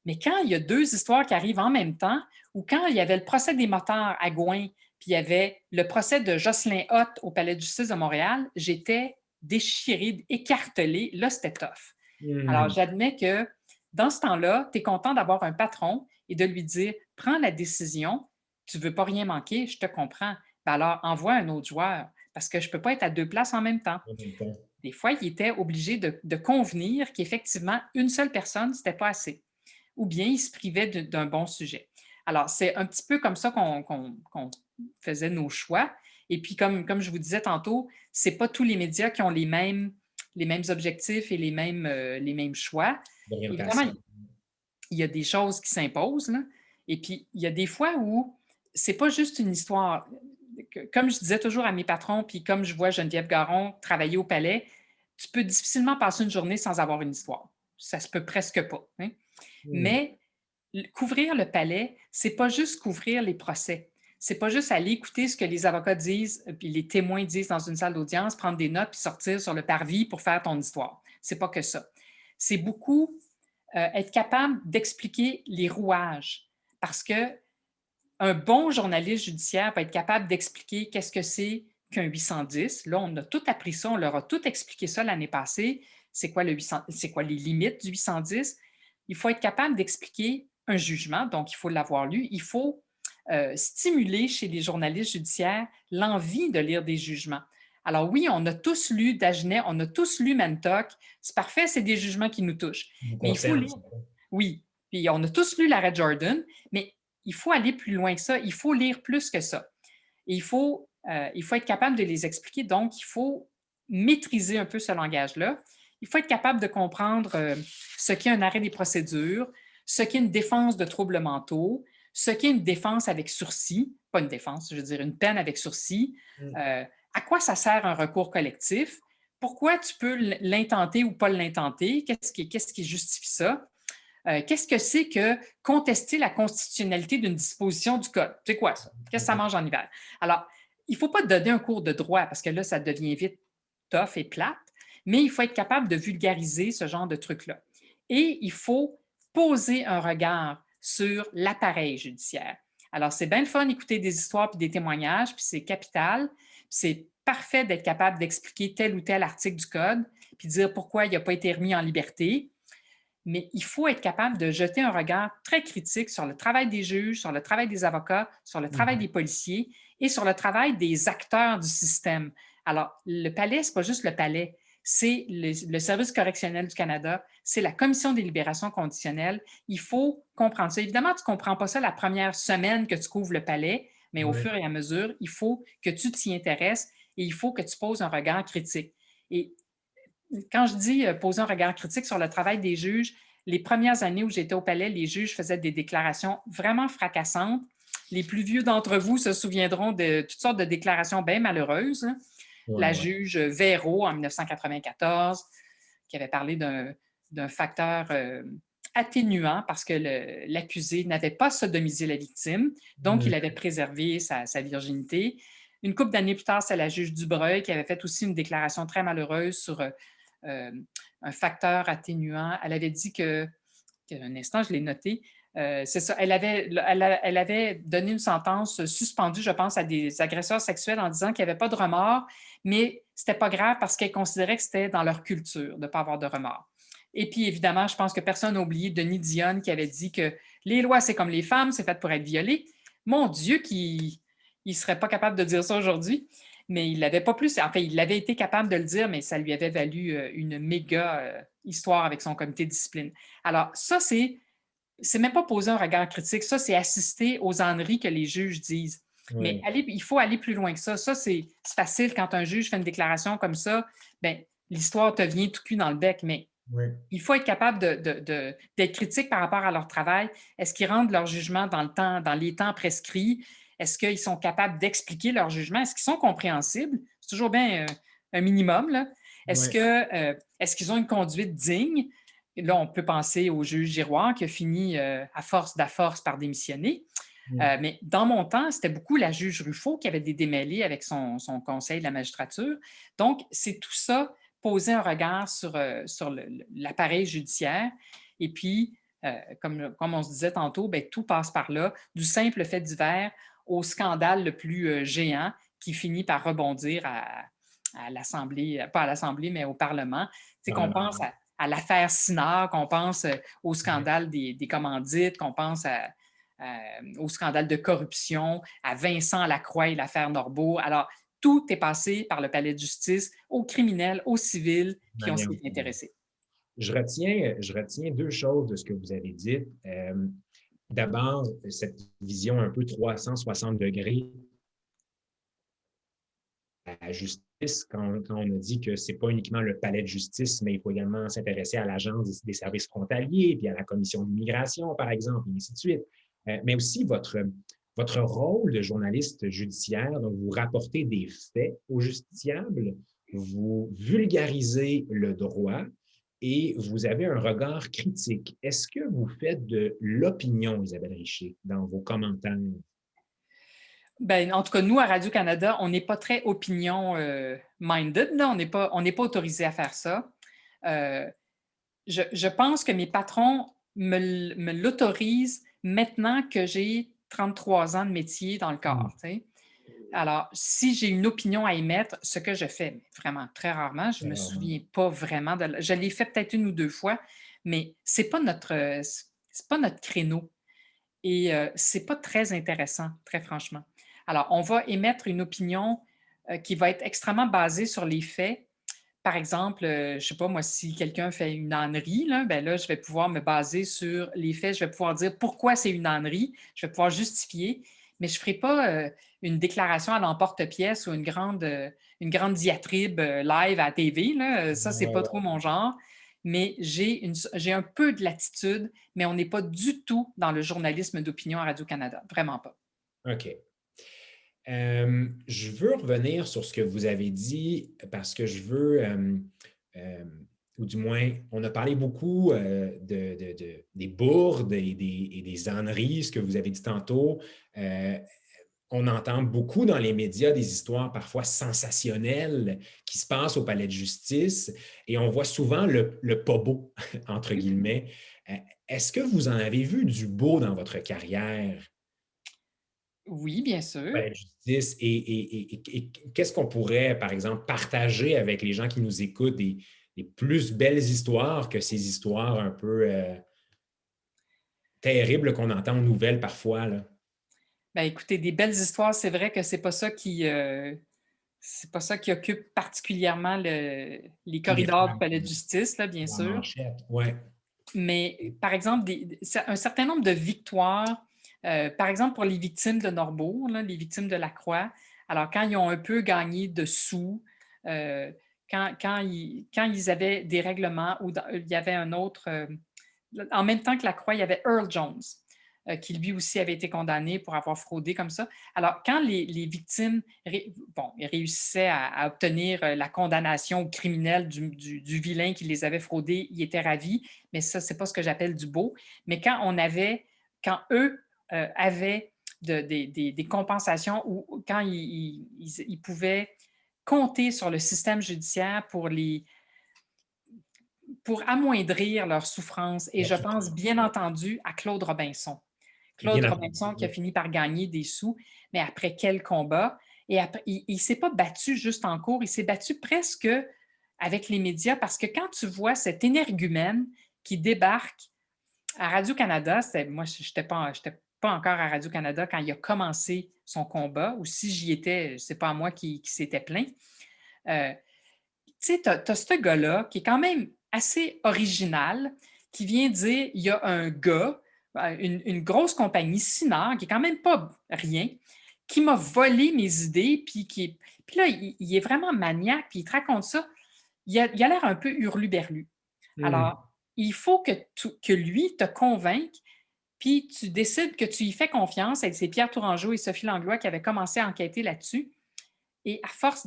mais quand il y a 2 histoires qui arrivent en même temps, ou quand il y avait le procès des motards à Gouin, puis il y avait le procès de Jocelyn Hott au Palais de justice de Montréal, j'étais déchirée, écartelée. Là, c'était tough. Alors, j'admets que dans ce temps-là, tu es content d'avoir un patron et de lui dire prends la décision, tu ne veux pas rien manquer, je te comprends. Ben alors, envoie un autre joueur parce que je ne peux pas être à 2 places en même temps. Des fois, il était obligé de convenir qu'effectivement, une seule personne, ce n'était pas assez. Ou bien il se privait d'un bon sujet. Alors, c'est un petit peu comme ça qu'on faisait nos choix. Et puis, comme je vous disais tantôt, ce n'est pas tous les médias qui ont les mêmes objectifs et les mêmes choix. Évidemment, il y a des choses qui s'imposent. Là. Et puis, il y a des fois où ce n'est pas juste une histoire. Comme je disais toujours à mes patrons, puis comme je vois Geneviève Garon travailler au Palais, tu peux difficilement passer une journée sans avoir une histoire. Ça se peut presque pas. Hein? Mais couvrir le palais, c'est pas juste couvrir les procès. C'est pas juste aller écouter ce que les avocats disent, puis les témoins disent dans une salle d'audience, prendre des notes, puis sortir sur le parvis pour faire ton histoire. C'est pas que ça. C'est beaucoup être capable d'expliquer les rouages. Parce que un bon journaliste judiciaire va être capable d'expliquer qu'est-ce que c'est qu'un 810. Là, on a tout appris ça, on leur a tout expliqué ça l'année passée. C'est quoi les limites du 810? Il faut être capable d'expliquer un jugement, donc il faut l'avoir lu. Il faut stimuler chez les journalistes judiciaires l'envie de lire des jugements. Alors oui, on a tous lu Dagenet, on a tous lu Mantoc. C'est parfait, c'est des jugements qui nous touchent. Mais il faut lire. Oui, puis on a tous lu l'arrêt Jordan, mais il faut aller plus loin que ça. Il faut lire plus que ça. Et il faut être capable de les expliquer. Donc, il faut maîtriser un peu ce langage-là. Il faut être capable de comprendre ce qu'est un arrêt des procédures, ce qu'est une défense de troubles mentaux, ce qu'est une défense avec sursis, pas une défense, je veux dire une peine avec sursis, à quoi ça sert un recours collectif, pourquoi tu peux l'intenter ou pas l'intenter, qu'est-ce qui justifie ça, qu'est-ce que c'est que contester la constitutionnalité d'une disposition du Code? C'est quoi ça? Qu'est-ce que ça mange en hiver? Alors, il ne faut pas donner un cours de droit parce que là, ça devient vite tough et plate, mais il faut être capable de vulgariser ce genre de truc-là. Et il faut poser un regard sur l'appareil judiciaire. Alors, c'est bien le fun d'écouter des histoires puis des témoignages, puis c'est capital. C'est parfait d'être capable d'expliquer tel ou tel article du code, puis dire pourquoi il n'a pas été remis en liberté. Mais il faut être capable de jeter un regard très critique sur le travail des juges, sur le travail des avocats, sur le travail des policiers et sur le travail des acteurs du système. Alors, le palais, ce n'est pas juste le palais, c'est le Service correctionnel du Canada, c'est la Commission des libérations conditionnelles. Il faut comprendre ça. Évidemment, tu ne comprends pas ça la première semaine que tu couvres le palais, mais au Oui, fur et à mesure, il faut que tu t'y intéresses et il faut que tu poses un regard critique. Et quand je dis poser un regard critique sur le travail des juges, les premières années où j'étais au palais, les juges faisaient des déclarations vraiment fracassantes. Les plus vieux d'entre vous se souviendront de toutes sortes de déclarations bien malheureuses. oui, La oui. juge Véro, en 1994, qui avait parlé d'un facteur atténuant parce que l'accusé n'avait pas sodomisé la victime, donc il avait préservé sa virginité. Une couple d'années plus tard, c'est la juge Dubreuil qui avait fait aussi une déclaration très malheureuse sur un facteur atténuant. Elle avait dit un instant, je l'ai noté, c'est ça, elle avait donné une sentence suspendue, je pense, à des agresseurs sexuels en disant qu'il n'y avait pas de remords, mais ce n'était pas grave parce qu'elle considérait que c'était dans leur culture de ne pas avoir de remords. Et puis, évidemment, je pense que personne n'a oublié Denis Dionne qui avait dit que les lois, c'est comme les femmes, c'est fait pour être violées. Mon Dieu, qu'il ne serait pas capable de dire ça aujourd'hui, mais il l'avait pas plus. Enfin, il avait été capable de le dire, mais ça lui avait valu une méga histoire avec son comité de discipline. Alors, ça, c'est même pas poser un regard critique, ça, c'est assister aux âneries que les juges disent. Mais Oui, il faut aller plus loin que ça. Ça, c'est facile quand un juge fait une déclaration comme ça, ben, l'histoire te vient tout cul dans le bec, mais oui, il faut être capable d'être critique par rapport à leur travail. Est-ce qu'ils rendent leur jugement dans les temps prescrits? Est-ce qu'ils sont capables d'expliquer leur jugement? Est-ce qu'ils sont compréhensibles? C'est toujours bien un minimum, là. oui. Est-ce qu'ils ont une conduite digne? Là, on peut penser au juge Giroir qui a fini à force par démissionner. Mais dans mon temps, c'était beaucoup la juge Ruffo qui avait des démêlés avec son conseil de la magistrature. Donc, c'est tout ça, poser un regard sur l'appareil judiciaire. Et puis, comme on se disait tantôt, bien, tout passe par là, du simple fait divers au scandale le plus géant qui finit par rebondir à l'Assemblée, pas à l'Assemblée, mais au Parlement. C'est qu'on Parlement. pense à l'affaire Sinard, qu'on pense au Oui. scandale des commandites, qu'on pense au scandale de corruption, à Vincent Lacroix et l'affaire Norbeau. Alors, tout est passé par le palais de justice, aux criminels, aux civils, De puis on manière s'y est intéressé. je retiens deux choses de ce que vous avez dit. D'abord, cette vision un peu 360 degrés à la justice, quand on a dit que ce n'est pas uniquement le palais de justice, mais il faut également s'intéresser à l'Agence des services frontaliers, puis à la commission d'immigration, par exemple, et ainsi de suite. Mais aussi votre rôle de journaliste judiciaire, donc vous rapportez des faits aux justiciables, vous vulgarisez le droit et vous avez un regard critique. Est-ce que vous faites de l'opinion, Isabelle Richer, dans vos commentaires? Ben, en tout cas, nous, à Radio-Canada, on n'est pas très opinion-minded. On n'est pas autorisé à faire ça. Euh, je pense que mes patrons me l'autorisent maintenant que j'ai 33 ans de métier dans le corps. Tu sais. Alors, si j'ai une opinion à émettre, ce que je fais vraiment très rarement, je ne me souviens pas vraiment je l'ai fait peut-être une ou deux fois, mais ce n'est pas c'est pas notre créneau. Et ce n'est pas très intéressant, très franchement. Alors, on va émettre une opinion qui va être extrêmement basée sur les faits. Par exemple, je ne sais pas moi, si quelqu'un fait une ânerie, là, ben là, je vais pouvoir me baser sur les faits, je vais pouvoir dire pourquoi c'est une ânerie, je vais pouvoir justifier, mais je ne ferai pas une déclaration à l'emporte-pièce ou une grande diatribe live à la TV. Là. Ça, ce n'est pas trop mon genre. Mais j'ai un peu de latitude, mais on n'est pas du tout dans le journalisme d'opinion à Radio-Canada. Vraiment pas. OK. Je veux revenir sur ce que vous avez dit parce que je veux, euh, ou du moins, on a parlé beaucoup des bourdes et des âneries, ce que vous avez dit tantôt. on entend beaucoup dans les médias des histoires parfois sensationnelles qui se passent au palais de justice et on voit souvent le pas beau, entre guillemets. Euh, Est-ce que vous en avez vu du beau dans votre carrière Oui, bien au sûr. palais de justice et qu'est-ce qu'on pourrait, par exemple, partager avec les gens qui nous écoutent des plus belles histoires que ces histoires un peu terribles qu'on entend aux nouvelles parfois, là? Ben, écoutez, des belles histoires, c'est vrai que c'est pas ça qui occupe particulièrement les Les corridors du femmes, palais de justice, là, bien la sûr. manchette, ouais. Mais par exemple, un certain nombre de victoires, par exemple pour les victimes de Norbourg, là, les victimes de la Croix, alors quand ils ont un peu gagné de sous, euh, quand ils avaient des règlements, ou il y avait un autre, en même temps que la Croix, il y avait Earl Jones, qui lui aussi avait été condamné pour avoir fraudé comme ça. Alors, quand les victimes ils réussissaient à obtenir la condamnation criminelle du vilain qui les avait fraudés, ils étaient ravis, mais ça, c'est pas ce que j'appelle du beau. Mais quand eux avaient des compensations ou quand ils pouvaient compter sur le système judiciaire pour amoindrir leur souffrance. Et La je pense bien souffrance, entendu à Claude Robinson. bien Claude entendu, Robinson qui a oui. fini par gagner des sous, mais après quel combat? Et après, il ne s'est pas battu juste en cours, il s'est battu presque avec les médias parce que quand tu vois cet énergumène qui débarque à Radio-Canada, moi, je n'étais pas encore à Radio-Canada quand il a commencé son combat, ou si j'y étais, c'est pas à moi qui s'était plaint. Euh, Tu sais, tu as ce gars-là qui est quand même assez original, qui vient dire il y a un gars, une grosse compagnie, Sinard, qui est quand même pas rien, qui m'a volé mes idées, puis là, il est vraiment maniaque, puis il te raconte ça. Il a l'air un peu hurluberlu. Hmm. Alors, il faut que lui te convainque, puis tu décides que tu y fais confiance. C'est Pierre Tourangeau et Sophie Langlois qui avaient commencé à enquêter là-dessus. Et à force,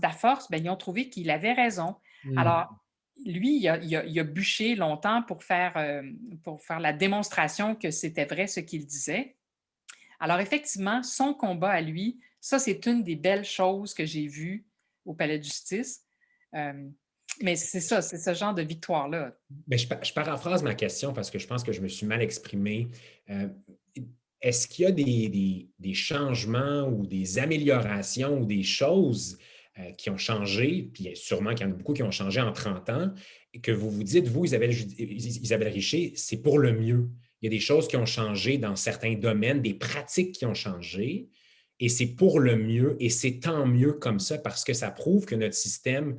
ben, ils ont trouvé qu'il avait raison. Hmm. Alors, lui, il a bûché longtemps pour faire la démonstration que c'était vrai ce qu'il disait. Alors, effectivement, son combat à lui, ça, c'est une des belles choses que j'ai vues au Palais de justice. Euh, mais c'est ça, c'est ce genre de victoire-là. Mais je paraphrase ma question parce que je pense que je me suis mal exprimé. Euh, Est-ce qu'il y a des changements ou des améliorations ou des choses qui ont changé, puis sûrement qu'il y en a beaucoup qui ont changé en 30 ans, et que vous vous dites, vous, Isabelle Richer, c'est pour le mieux. Il y a des choses qui ont changé dans certains domaines, des pratiques qui ont changé, et c'est pour le mieux, et c'est tant mieux comme ça parce que ça prouve que notre système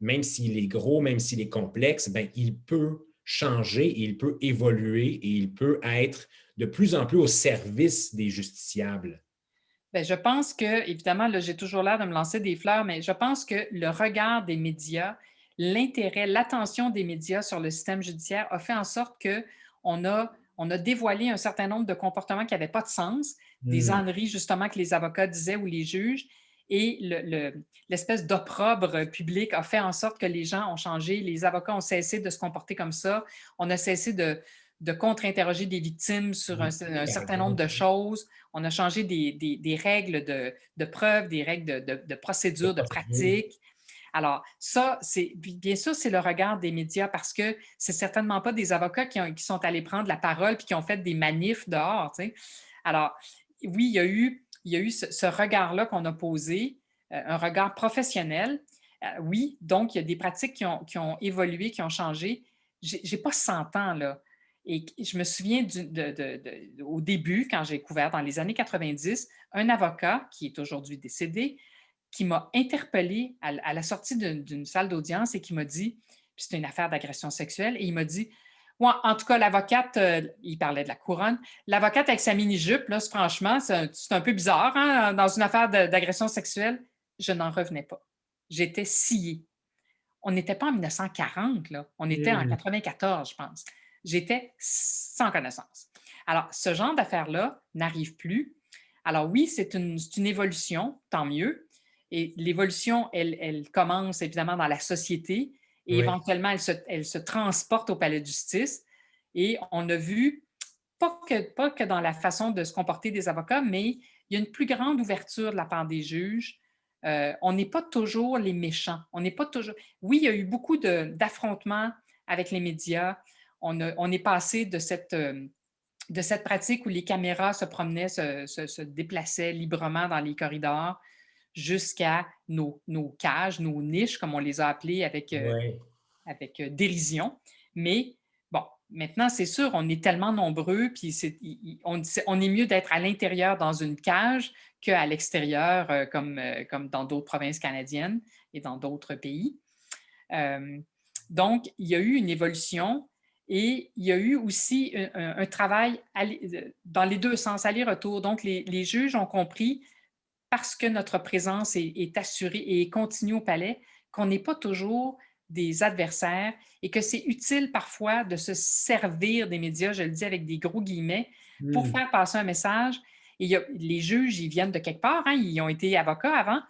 même s'il est gros, même s'il est complexe, ben, il peut changer, il peut évoluer et il peut être de plus en plus au service des justiciables. Bien, je pense que, évidemment, là, j'ai toujours l'air de me lancer des fleurs, mais je pense que le regard des médias, l'intérêt, l'attention des médias sur le système judiciaire a fait en sorte on a dévoilé un certain nombre de comportements qui n'avaient pas de sens, des Hmm. âneries justement que les avocats disaient ou les juges, et l'espèce d'opprobre public a fait en sorte que les gens ont changé, les avocats ont cessé de se comporter comme ça, on a cessé de contre-interroger des victimes sur un Par certain nombre de exemple, choses. On a changé des règles de preuve, des règles de de procédure, de procédure. pratique. Alors, ça, bien sûr, c'est le regard des médias parce que c'est certainement pas des avocats qui sont allés prendre la parole puis qui ont fait des manifs dehors. Tu sais. Alors, oui, il y a eu ce regard-là qu'on a posé, un regard professionnel. Oui, donc il y a des pratiques qui ont évolué, qui ont changé. J'ai pas 100 ans, là. Et je me souviens au début, quand j'ai couvert dans les années 90, un avocat qui est aujourd'hui décédé, qui m'a interpellée à la sortie d'une salle d'audience et qui m'a dit, puis c'était une affaire d'agression sexuelle, et il m'a dit, ouais, en tout cas, l'avocate, il parlait de la couronne, l'avocate avec sa mini-jupe, là, franchement, c'est un peu bizarre, hein, dans une affaire d'agression sexuelle. Je n'en revenais pas. J'étais sciée. On n'était pas en 1940, là. On était en Hmm. 94, je pense. J'étais sans connaissance. Alors, ce genre d'affaires-là n'arrive plus. Alors oui, c'est une évolution, tant mieux. Et l'évolution, elle commence évidemment dans la société et Oui. éventuellement, elle se transporte au palais de justice. Et on a vu, pas que dans la façon de se comporter des avocats, mais il y a une plus grande ouverture de la part des juges. On n'est pas toujours les méchants. On n'est pas toujours... Oui, il y a eu beaucoup d'affrontements avec les médias. On est passé de cette pratique où les caméras se promenaient, se déplaçaient librement dans les corridors jusqu'à nos cages, nos niches, comme on les a appelées Ouais. avec dérision. Mais bon, maintenant, c'est sûr, on est tellement nombreux, puis on est mieux d'être à l'intérieur dans une cage qu'à l'extérieur, comme dans d'autres provinces canadiennes et dans d'autres pays. Euh, donc, il y a eu une évolution et il y a eu aussi un travail dans les deux sens, aller-retour. Donc, les juges ont compris, parce que notre présence est assurée et continue au palais, qu'on n'est pas toujours des adversaires et que c'est utile parfois de se servir des médias, je le dis avec des gros guillemets, pour Hmm. faire passer un message. Et les juges, ils viennent de quelque part, hein, ils ont été avocats avant.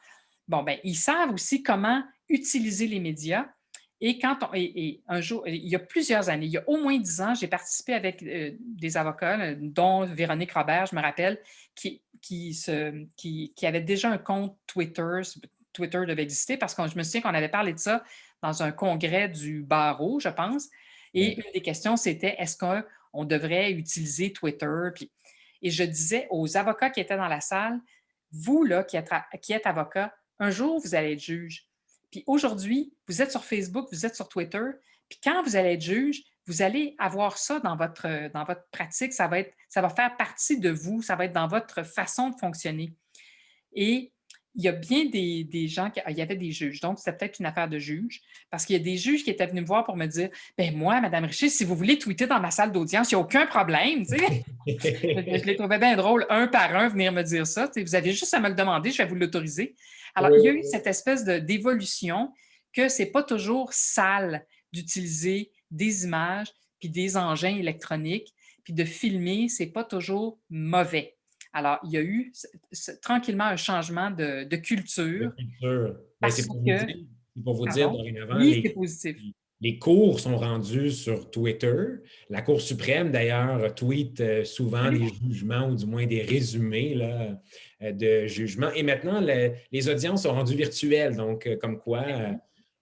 Bon, ben, ils savent aussi comment utiliser les médias. Et un jour, il y a plusieurs années, il y a au moins 10 ans, j'ai participé avec des avocats, dont Véronique Robert, je me rappelle, qui avait déjà un compte Twitter. Twitter devait exister parce que je me souviens qu'on avait parlé de ça dans un congrès du barreau, je pense. Et D'accord. une des questions, c'était est-ce qu'on devrait utiliser Twitter? Et je disais aux avocats qui étaient dans la salle, vous, là, qui êtes avocat, un jour, vous allez être juge. Puis aujourd'hui, vous êtes sur Facebook, vous êtes sur Twitter. Puis quand vous allez être juge, vous allez avoir ça dans votre pratique. Ça va faire partie de vous. Ça va être dans votre façon de fonctionner. Et il y a bien des gens il y avait des juges, donc c'était peut-être une affaire de juge, parce qu'il y a des juges qui étaient venus me voir pour me dire ben moi, Madame Richer, si vous voulez tweeter dans ma salle d'audience, il n'y a aucun problème. Tu sais. Je les trouvais bien drôles, un par un, venir me dire ça. Tu sais, vous avez juste à me le demander, je vais vous l'autoriser. Alors, Oui, il y a oui, eu oui. cette espèce d'évolution que ce n'est pas toujours sale d'utiliser des images puis des engins électroniques, puis de filmer, ce n'est pas toujours mauvais. Alors, il y a eu tranquillement un changement de De culture culture. Ben, parce que, c'est pour vous dire, pardon, dorénavant, oui, c'est positif. les cours sont rendus sur Twitter. La Cour suprême, d'ailleurs, tweet souvent Oui. des jugements ou du moins des résumés là, de jugements. Et maintenant, les audiences sont rendues virtuelles. Donc, comme quoi,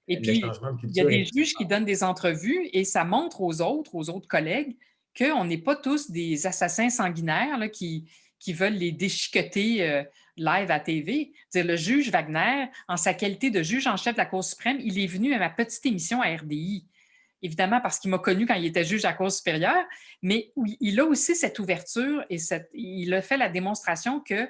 Et le puis, changement de il y a culture des est... juges qui donnent des entrevues et ça montre aux autres collègues, qu'on n'est pas tous des assassins sanguinaires là, qui veulent les déchiqueter live à TV. Dire, le juge Wagner, en sa qualité de juge en chef de la Cour suprême, il est venu à ma petite émission à RDI. Évidemment, parce qu'il m'a connu quand il était juge à la Cour supérieure, mais oui, il a aussi cette ouverture et il a fait la démonstration que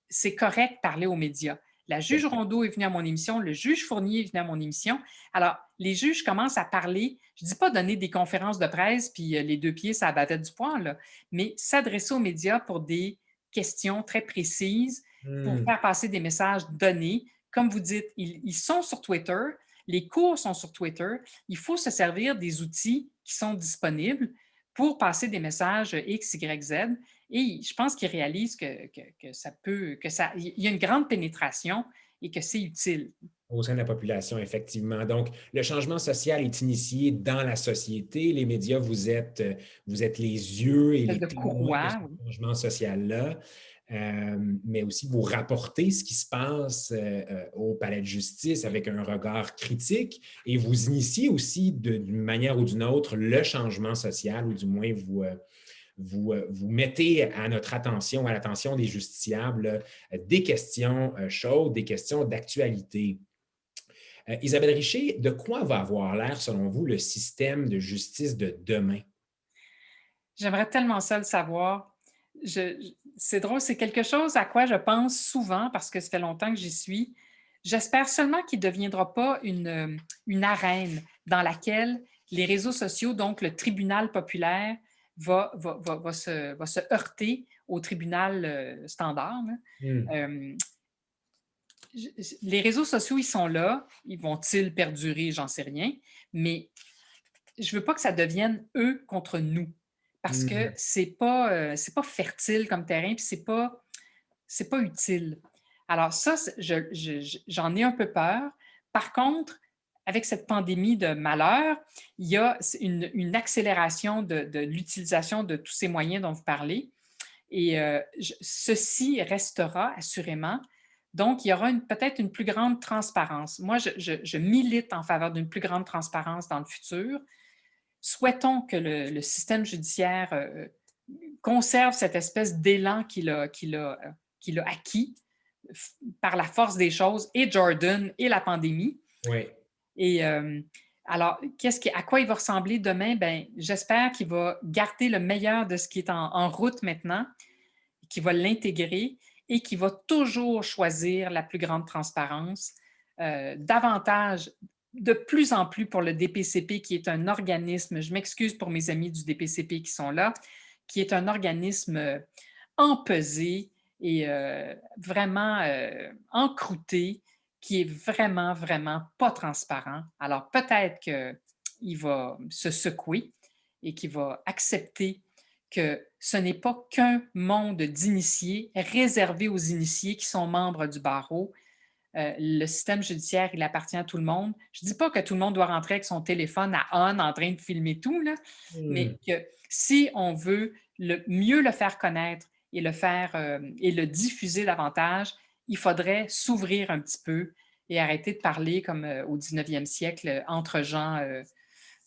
c'est correct de parler aux médias. La juge Rondeau est venue à mon émission, le juge Fournier est venu à mon émission. Alors, les juges commencent à parler, je ne dis pas donner des conférences de presse, puis les deux pieds, ça abattait du poing, là, mais s'adresser aux médias pour des questions très précises, pour Hmm. faire passer des messages donnés. Comme vous dites, ils sont sur Twitter, les cours sont sur Twitter. Il faut se servir des outils qui sont disponibles pour passer des messages X, Y, Z. Et je pense qu'ils réalisent que ça peut, il y a une grande pénétration et que c'est utile. Au sein de la population, effectivement. Donc, le changement social est initié dans la société. Les médias, vous êtes les yeux et les De témoins de ce courroie, oui. changement social-là, mais aussi vous rapportez ce qui se passe au palais de justice avec un regard critique et vous initiez aussi d'une manière ou d'une autre le changement social, ou du moins vous mettez à notre attention, à l'attention des justiciables, des questions chaudes, des questions d'actualité. Isabelle Richer, de quoi va avoir l'air, selon vous, le système de justice de demain? J'aimerais tellement ça le savoir. C'est drôle, c'est quelque chose à quoi je pense souvent parce que ça fait longtemps que j'y suis. J'espère seulement qu'il ne deviendra pas une arène dans laquelle les réseaux sociaux, donc le tribunal populaire, va se heurter au tribunal standard. Là. Hmm. Euh, les réseaux sociaux, ils sont là. Ils vont-ils perdurer? J'en sais rien. Mais je ne veux pas que ça devienne eux contre nous. Parce que Hmm. c'est pas fertile comme terrain, puis c'est pas utile. Alors ça, j'en ai un peu peur. Par contre, avec cette pandémie de malheur, il y a une accélération de l'utilisation de tous ces moyens dont vous parlez. Et ceci restera assurément. Donc, il y aura peut-être une plus grande transparence. Moi, je milite en faveur d'une plus grande transparence dans le futur. Souhaitons que le système judiciaire conserve cette espèce d'élan qu'il a acquis par la force des choses, et Jordan et la pandémie. Oui. Et alors, à quoi il va ressembler demain? Ben, j'espère qu'il va garder le meilleur de ce qui est en route maintenant, qu'il va l'intégrer et qu'il va toujours choisir la plus grande transparence, davantage, de plus en plus pour le DPCP, qui est un organisme, je m'excuse pour mes amis du DPCP qui sont là, qui est un organisme empesé et vraiment encrouté, qui est vraiment, vraiment pas transparent. Alors peut-être qu'il va se secouer et qu'il va accepter que ce n'est pas qu'un monde d'initiés réservé aux initiés qui sont membres du barreau. Le système judiciaire, il appartient à tout le monde. Je ne dis pas que tout le monde doit rentrer avec son téléphone à on en train de filmer tout, là, mais que si on veut mieux le faire connaître et et le diffuser davantage, il faudrait s'ouvrir un petit peu et arrêter de parler comme au 19e siècle entre gens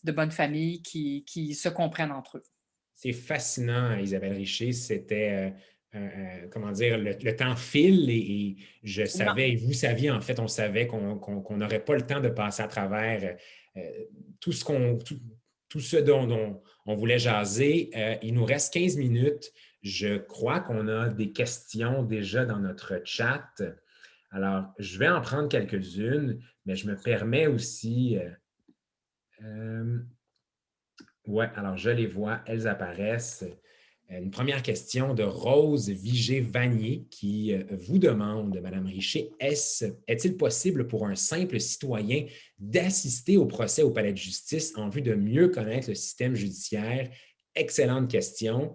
de bonne famille qui se comprennent entre eux. C'est fascinant, Isabelle Richer. C'était, comment dire, le temps file et je Absolument. savais, et vous saviez, en fait, on savait qu'on n'aurait pas le temps de passer à travers euh, tout tout ce dont on voulait jaser. Il nous reste 15 minutes. Je crois qu'on a des questions déjà dans notre chat. Alors, je vais en prendre quelques-unes, mais je me permets aussi. Oui, alors je les vois, elles apparaissent. Une première question de Rose Vigée-Vanier qui vous demande, Madame Richer, est-il possible pour un simple citoyen d'assister au procès au palais de justice en vue de mieux connaître le système judiciaire? Excellente question.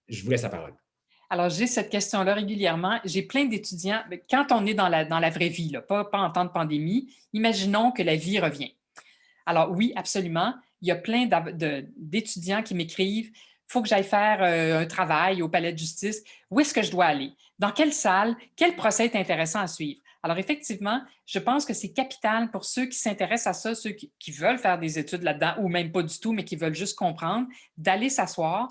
Je vous laisse la parole. Alors, j'ai cette question-là régulièrement. J'ai plein d'étudiants. Quand on est dans la vraie vie, là, pas en temps de pandémie, imaginons que la vie revient. Alors, oui, absolument. Il y a plein d'étudiants qui m'écrivent: il faut que j'aille faire un travail au palais de justice. Où est-ce que je dois aller? Dans quelle salle? Quel procès est intéressant à suivre? Alors, effectivement, je pense que c'est capital pour ceux qui s'intéressent à ça, ceux qui veulent faire des études là-dedans, ou même pas du tout, mais qui veulent juste comprendre, d'aller s'asseoir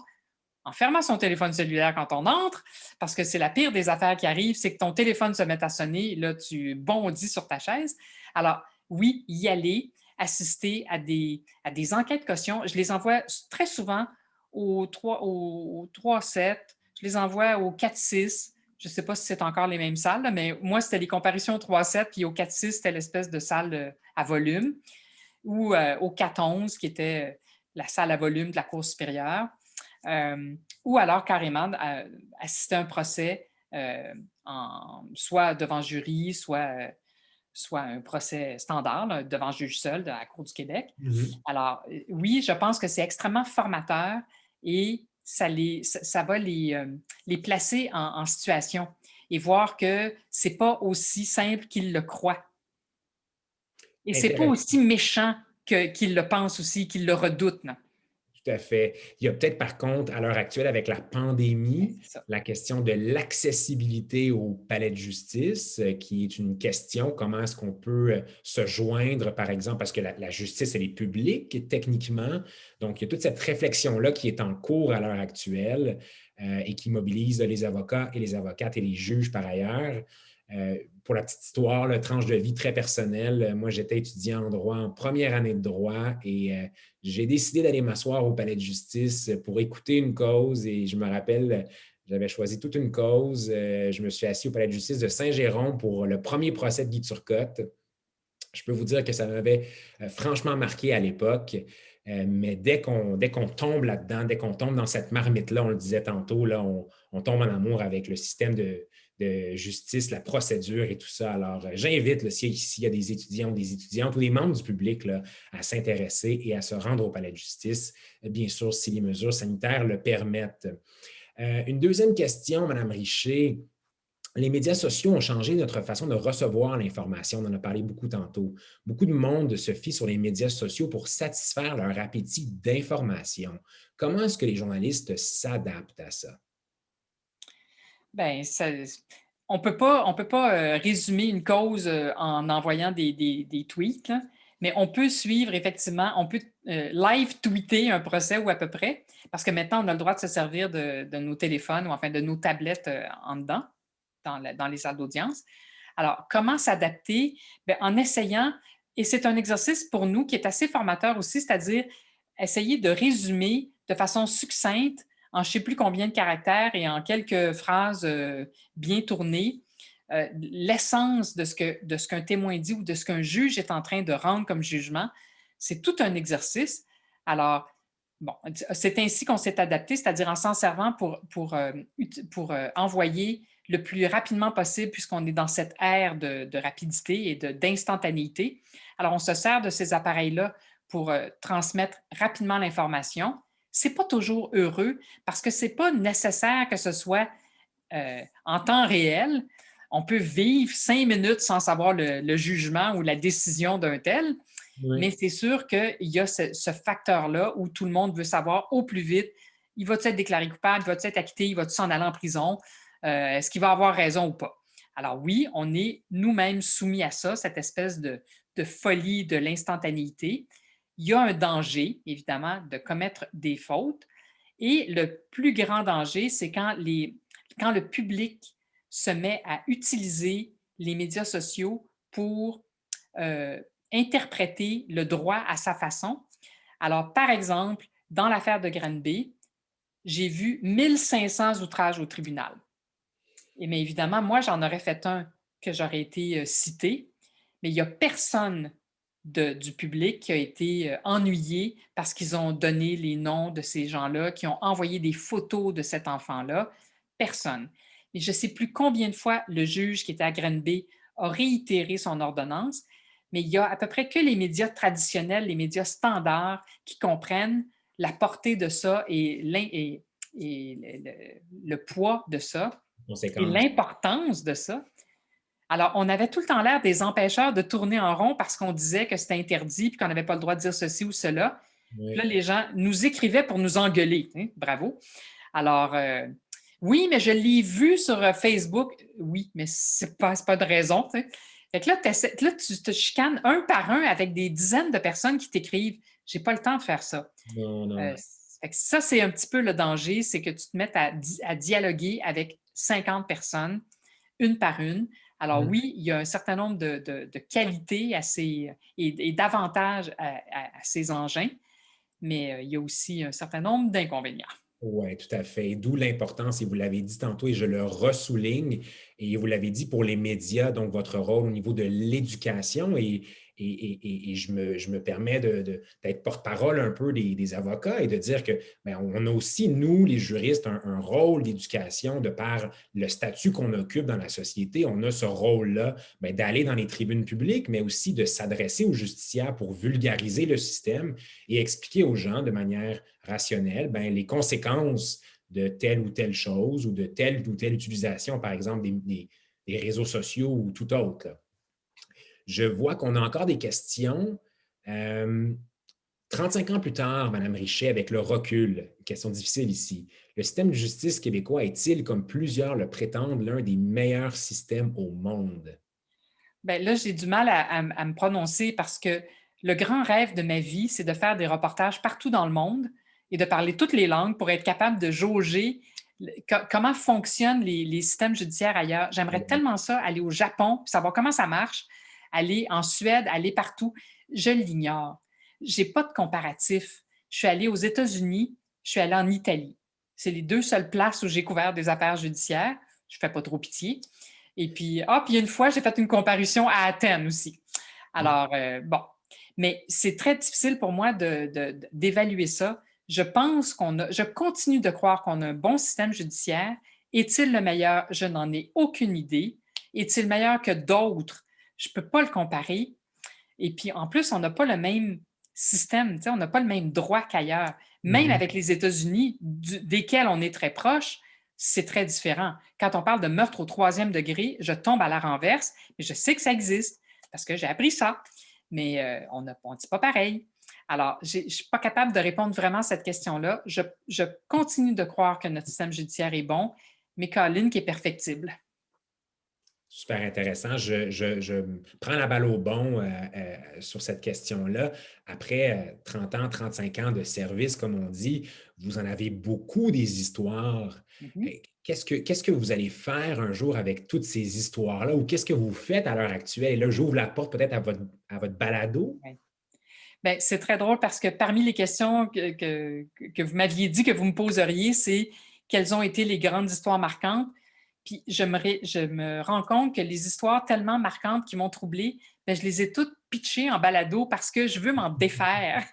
en fermant son téléphone cellulaire quand on entre, parce que c'est la pire des affaires qui arrivent, c'est que ton téléphone se met à sonner, là, tu bondis sur ta chaise. Alors, oui, y aller, assister à des enquêtes caution. Je les envoie très souvent au 3-7, je les envoie au 4-6. Je ne sais pas si c'est encore les mêmes salles, mais moi, c'était les comparitions au 3-7, puis au 4-6, c'était l'espèce de salle à volume, ou au 4-11, qui était la salle à volume de la Cour supérieure. Ou alors carrément assister à un procès, soit devant jury, soit un procès standard, là, devant juge seul de la Cour du Québec. Alors, oui, je pense que c'est extrêmement formateur et ça va les placer en situation et voir que ce n'est pas aussi simple qu'ils le croient. Et ce n'est pas Intéressant. aussi méchant qu'ils le pensent aussi, qu'ils le redoutent. Non? Tout à fait. Il y a peut-être par contre, à l'heure actuelle, avec la pandémie, C'est ça. la question de l'accessibilité au palais de justice, qui est une question, comment est-ce qu'on peut se joindre, par exemple, parce que la justice, elle est publique techniquement. Donc, il y a toute cette réflexion-là qui est en cours à l'heure actuelle et qui mobilise les avocats et les avocates et les juges par ailleurs. Pour la petite histoire, la tranche de vie très personnelle, moi, j'étais étudiant en droit en première année de droit et j'ai décidé d'aller m'asseoir au palais de justice pour écouter une cause et je me rappelle, j'avais choisi toute une cause. Je me suis assis au palais de justice de Saint-Jérôme pour le premier procès de Guy Turcotte. Je peux vous dire que ça m'avait franchement marqué à l'époque. Mais dès qu'on tombe là-dedans, dès qu'on tombe dans cette marmite-là, on le disait tantôt, là, on tombe en amour avec le système de justice, la procédure et tout ça. Alors, j'invite, s'il y a des étudiants ou des étudiantes ou des membres du public là, à s'intéresser et à se rendre au palais de justice, bien sûr, si les mesures sanitaires le permettent. Une deuxième question, Mme Richer. Les médias sociaux ont changé notre façon de recevoir l'information. On en a parlé beaucoup tantôt. Beaucoup de monde se fie sur les médias sociaux pour satisfaire leur appétit d'information. Comment est-ce que les journalistes s'adaptent à ça? Ben, on peut pas résumer une cause en envoyant des tweets, là, mais on peut suivre effectivement, on peut live tweeter un procès ou à peu près, parce que maintenant, on a le droit de se servir de nos téléphones ou enfin de nos tablettes en dedans, dans les salles d'audience. Alors, comment s'adapter? Ben, en essayant, et c'est un exercice pour nous qui est assez formateur aussi, c'est-à-dire essayer de résumer de façon succincte, en je ne sais plus combien de caractères et en quelques phrases bien tournées, l'essence de ce qu'un témoin dit ou de ce qu'un juge est en train de rendre comme jugement. C'est tout un exercice. Alors, bon, c'est ainsi qu'on s'est adapté, c'est-à-dire en s'en servant pour envoyer le plus rapidement possible, puisqu'on est dans cette ère de rapidité et d'instantanéité. Alors, on se sert de ces appareils-là pour transmettre rapidement l'information. Ce n'est pas toujours heureux parce que ce n'est pas nécessaire que ce soit en temps réel. On peut vivre 5 minutes sans savoir le jugement ou la décision d'un tel, mais Oui. c'est sûr qu'il y a ce facteur-là où tout le monde veut savoir au plus vite, il va-t-il être déclaré coupable, il va-t-il être acquitté, il va-t-il s'en aller en prison, est-ce qu'il va avoir raison ou pas? Alors oui, on est nous-mêmes soumis à ça, cette espèce de folie de l'instantanéité. Il y a un danger, évidemment, de commettre des fautes. Et le plus grand danger, c'est quand le public se met à utiliser les médias sociaux pour interpréter le droit à sa façon. Alors, par exemple, dans l'affaire de Granby, j'ai vu 1500 outrages au tribunal. Et mais évidemment, moi, j'en aurais fait un que j'aurais été cité, mais il n'y a personne du public qui a été ennuyé parce qu'ils ont donné les noms de ces gens-là, qui ont envoyé des photos de cet enfant-là. Personne. Et je ne sais plus combien de fois le juge qui était à Granby a réitéré son ordonnance, mais il y a à peu près que les médias traditionnels, les médias standards qui comprennent la portée de ça et le poids de ça et Conséquences. l'importance de ça. Alors, on avait tout le temps l'air des empêcheurs de tourner en rond parce qu'on disait que c'était interdit puis qu'on n'avait pas le droit de dire ceci ou cela. Puis là, Oui. les gens nous écrivaient pour nous engueuler. Hein? Bravo. Alors, oui, mais je l'ai vu sur Facebook. Oui, mais c'est pas de raison. T'sais. Fait que là, tu te chicanes un par un avec des dizaines de personnes qui t'écrivent. J'ai pas le temps de faire ça. Non, non. Fait que ça, c'est un petit peu le danger, c'est que tu te mettes à dialoguer avec 50 personnes, une par une. Alors Mm. oui, il y a un certain nombre de qualités et d'avantages à ces engins, mais il y a aussi un certain nombre d'inconvénients. Oui, tout à fait. D'où l'importance, et vous l'avez dit tantôt, et je le ressouligne, et vous l'avez dit pour les médias, donc votre rôle au niveau de l'éducation, et je me permets d'être porte-parole un peu des avocats et de dire que bien, on a aussi, nous, les juristes, un rôle d'éducation de par le statut qu'on occupe dans la société. On a ce rôle-là bien, d'aller dans les tribunes publiques, mais aussi de s'adresser aux justiciables pour vulgariser le système et expliquer aux gens de manière rationnelle bien, les conséquences de telle ou telle chose ou de telle ou telle utilisation, par exemple, des réseaux sociaux ou tout autre. Là. Je vois qu'on a encore des questions. 35 ans plus tard, Mme Richet, avec le recul, question difficile ici, le système de justice québécois est-il, comme plusieurs le prétendent, l'un des meilleurs systèmes au monde? Bien, là, j'ai du mal à me prononcer parce que le grand rêve de ma vie, c'est de faire des reportages partout dans le monde et de parler toutes les langues pour être capable de jauger comment fonctionnent les systèmes judiciaires ailleurs. J'aimerais tellement ça, aller au Japon, savoir comment ça marche, aller en Suède, aller partout. Je l'ignore. Je n'ai pas de comparatif. Je suis allée aux États-Unis, je suis allée en Italie. C'est les deux seules places où j'ai couvert des affaires judiciaires. Je ne fais pas trop pitié. Et puis une fois, j'ai fait une comparution à Athènes aussi. Alors, bon. Mais c'est très difficile pour moi d'évaluer ça. Je continue de croire qu'on a un bon système judiciaire. Est-il le meilleur? Je n'en ai aucune idée. Est-il meilleur que d'autres? Je ne peux pas le comparer. Et puis, en plus, on n'a pas le même système, on n'a pas le même droit qu'ailleurs. Même Mhm. avec les États-Unis, desquels on est très proche, c'est très différent. Quand on parle de meurtre au troisième degré, je tombe à la renverse, mais je sais que ça existe parce que j'ai appris ça. Mais on ne dit pas pareil. Alors, je ne suis pas capable de répondre vraiment à cette question-là. Je continue de croire que notre système judiciaire est bon, mais Colin qui est perfectible. Super intéressant. Je prends la balle au bon sur cette question-là. Après 30 ans, 35 ans de service, comme on dit, vous en avez beaucoup des histoires. Mhm. Qu'est-ce que vous allez faire un jour avec toutes ces histoires-là ou qu'est-ce que vous faites à l'heure actuelle? Et là, j'ouvre la porte peut-être à votre balado. Ouais. Ben, c'est très drôle parce que parmi les questions que vous m'aviez dit que vous me poseriez, c'est quelles ont été les grandes histoires marquantes. Puis je me rends compte que les histoires tellement marquantes qui m'ont troublée, ben, je les ai toutes pitchées en balado parce que je veux m'en défaire.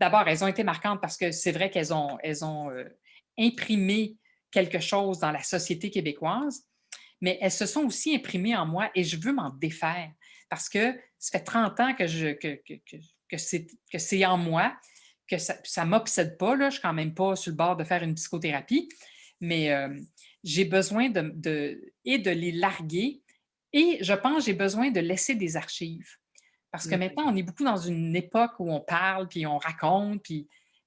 D'abord, elles ont été marquantes parce que c'est vrai qu'elles ont imprimé quelque chose dans la société québécoise, mais elles se sont aussi imprimées en moi et je veux m'en défaire parce que ça fait 30 ans que c'est en moi, que ça ne m'obsède pas. Là, je ne suis quand même pas sur le bord de faire une psychothérapie, mais j'ai besoin de les larguer et je pense que j'ai besoin de laisser des archives. Parce que maintenant, on est beaucoup dans une époque où on parle, puis on raconte,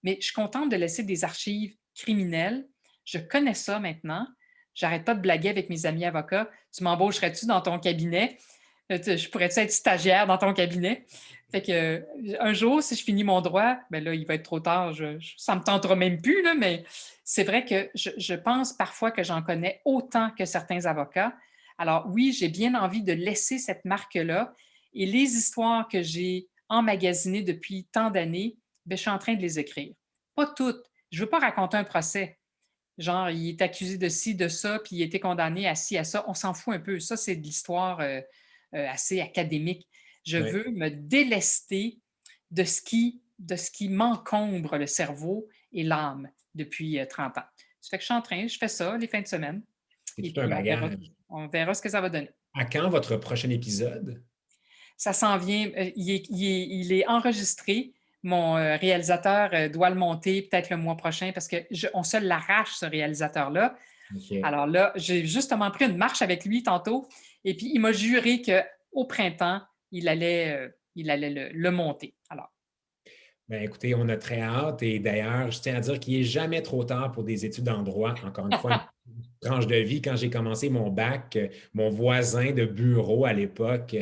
mais je suis contente de laisser des archives criminelles. Je connais ça maintenant. J'arrête pas de blaguer avec mes amis avocats. Tu m'embaucherais-tu dans ton cabinet? Je pourrais-tu être stagiaire dans ton cabinet? Fait que, un jour, si je finis mon droit, ben là, il va être trop tard. Ça me tentera même plus, là, mais c'est vrai que je pense parfois que j'en connais autant que certains avocats. Alors oui, j'ai bien envie de laisser cette marque-là et les histoires que j'ai emmagasinées depuis tant d'années, ben, je suis en train de les écrire. Pas toutes. Je ne veux pas raconter un procès. Genre, il est accusé de ci, de ça, puis il a été condamné à ci, à ça. On s'en fout un peu. Ça, c'est de l'histoire assez académique. Je Oui. veux me délester de ce qui m'encombre le cerveau et l'âme depuis 30 ans. Ça fait que je fais ça les fins de semaine, C'est et tout un puis bagage. on verra ce que ça va donner. À quand votre prochain épisode? Ça s'en vient. Il est enregistré. Mon réalisateur doit le monter peut-être le mois prochain parce qu'on se l'arrache, ce réalisateur-là. OK. Alors là, j'ai justement pris une marche avec lui tantôt et puis il m'a juré qu'au printemps, il allait le monter. Alors, Ben, écoutez, on a très hâte et d'ailleurs, je tiens à dire qu'il n'est jamais trop tard pour des études en droit. Encore une fois, une tranche de vie. Quand j'ai commencé mon bac, mon voisin de bureau à l'époque,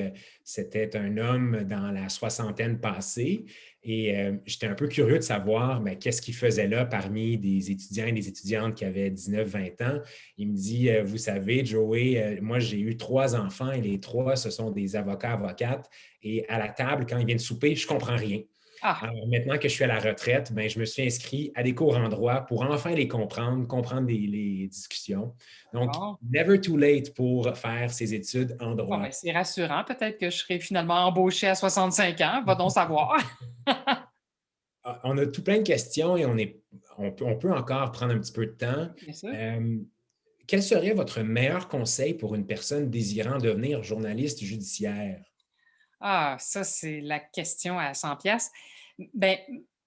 c'était un homme dans la soixantaine passée et j'étais un peu curieux de savoir ben, qu'est-ce qu'il faisait là parmi des étudiants et des étudiantes qui avaient 19, 20 ans. Il me dit, vous savez, Joey, moi j'ai eu 3 enfants et les 3, ce sont des avocats, avocates et à la table, quand ils viennent souper, je ne comprends rien. ah, Alors, maintenant que je suis à la retraite, ben, je me suis inscrit à des cours en droit pour enfin les comprendre les discussions. Donc, bon, never too late pour faire ses études en bon droit. ben, c'est rassurant. Peut-être que je serai finalement embauché à 65 ans. Va donc savoir. Ah, on a tout plein de questions et on peut encore prendre un petit peu de temps. Bien sûr. Euh, Quel serait votre meilleur conseil pour une personne désirant devenir journaliste judiciaire? Ah, ça, c'est la question à 100 pièces. Ben,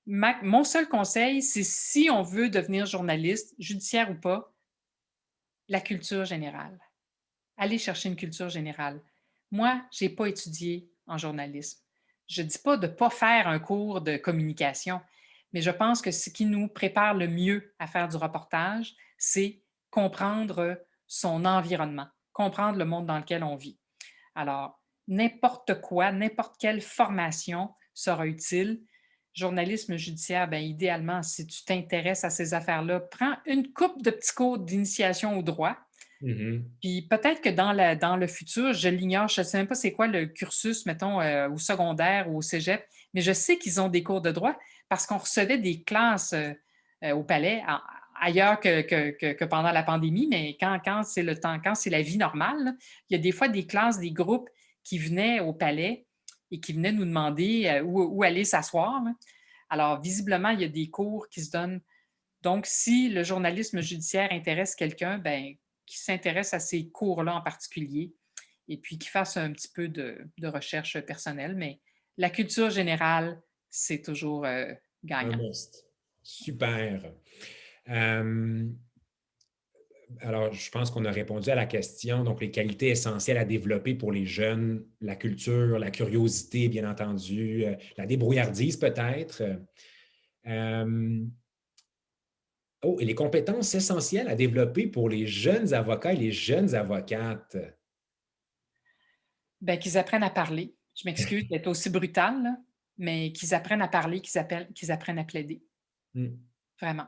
mon seul conseil, c'est si on veut devenir journaliste, judiciaire ou pas, la culture générale. Aller chercher une culture générale. Moi, je n'ai pas étudié en journalisme. Je ne dis pas de ne pas faire un cours de communication, mais je pense que ce qui nous prépare le mieux à faire du reportage, c'est comprendre son environnement, comprendre le monde dans lequel on vit. Alors, n'importe quoi, n'importe quelle formation sera utile. Journalisme judiciaire, bien, idéalement, si tu t'intéresses à ces affaires-là, prends une coupe de petits cours d'initiation au droit. Mhm. Puis peut-être que dans le futur, je l'ignore, je ne sais même pas c'est quoi le cursus, mettons, au secondaire ou au cégep, mais je sais qu'ils ont des cours de droit parce qu'on recevait des classes au palais ailleurs que pendant la pandémie, mais quand c'est le temps, quand c'est la vie normale, là, il y a des fois des classes, des groupes qui venaient au palais et qui venaient nous demander où aller s'asseoir, là. Alors, visiblement, il y a des cours qui se donnent. Donc, si le journalisme judiciaire intéresse quelqu'un, ben, qui s'intéresse à ces cours-là en particulier et puis qui fasse un petit peu de recherche personnelle. Mais la culture générale, c'est toujours Un gagnant. must. Super. Euh, alors, je pense qu'on a répondu à la question. Donc, les qualités essentielles à développer pour les jeunes, la culture, la curiosité, bien entendu, la débrouillardise peut-être. Euh, Oh, et les compétences essentielles à développer pour les jeunes avocats et les jeunes avocates. Ben, qu'ils apprennent à parler. Je m'excuse d'être aussi brutale, là, mais qu'ils apprennent à parler, qu'ils apprennent à plaider, Hmm. vraiment.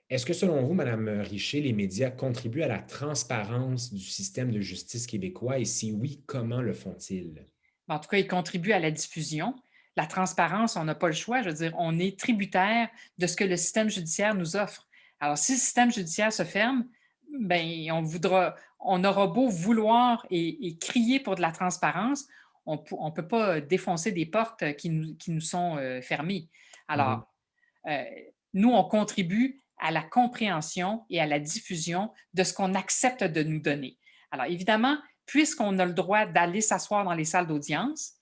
Est-ce que selon vous, Madame Richer, les médias contribuent à la transparence du système de justice québécois et si oui, comment le font-ils? En tout cas, ils contribuent à la diffusion. La transparence, on n'a pas le choix. Je veux dire, on est tributaire de ce que le système judiciaire nous offre. Alors, si le système judiciaire se ferme, ben, on aura beau vouloir et crier pour de la transparence, on ne peut pas défoncer des portes qui nous sont fermées. Mhm. Alors, euh, nous, on contribue à la compréhension et à la diffusion de ce qu'on accepte de nous donner. Alors, évidemment, puisqu'on a le droit d'aller s'asseoir dans les salles d'audience,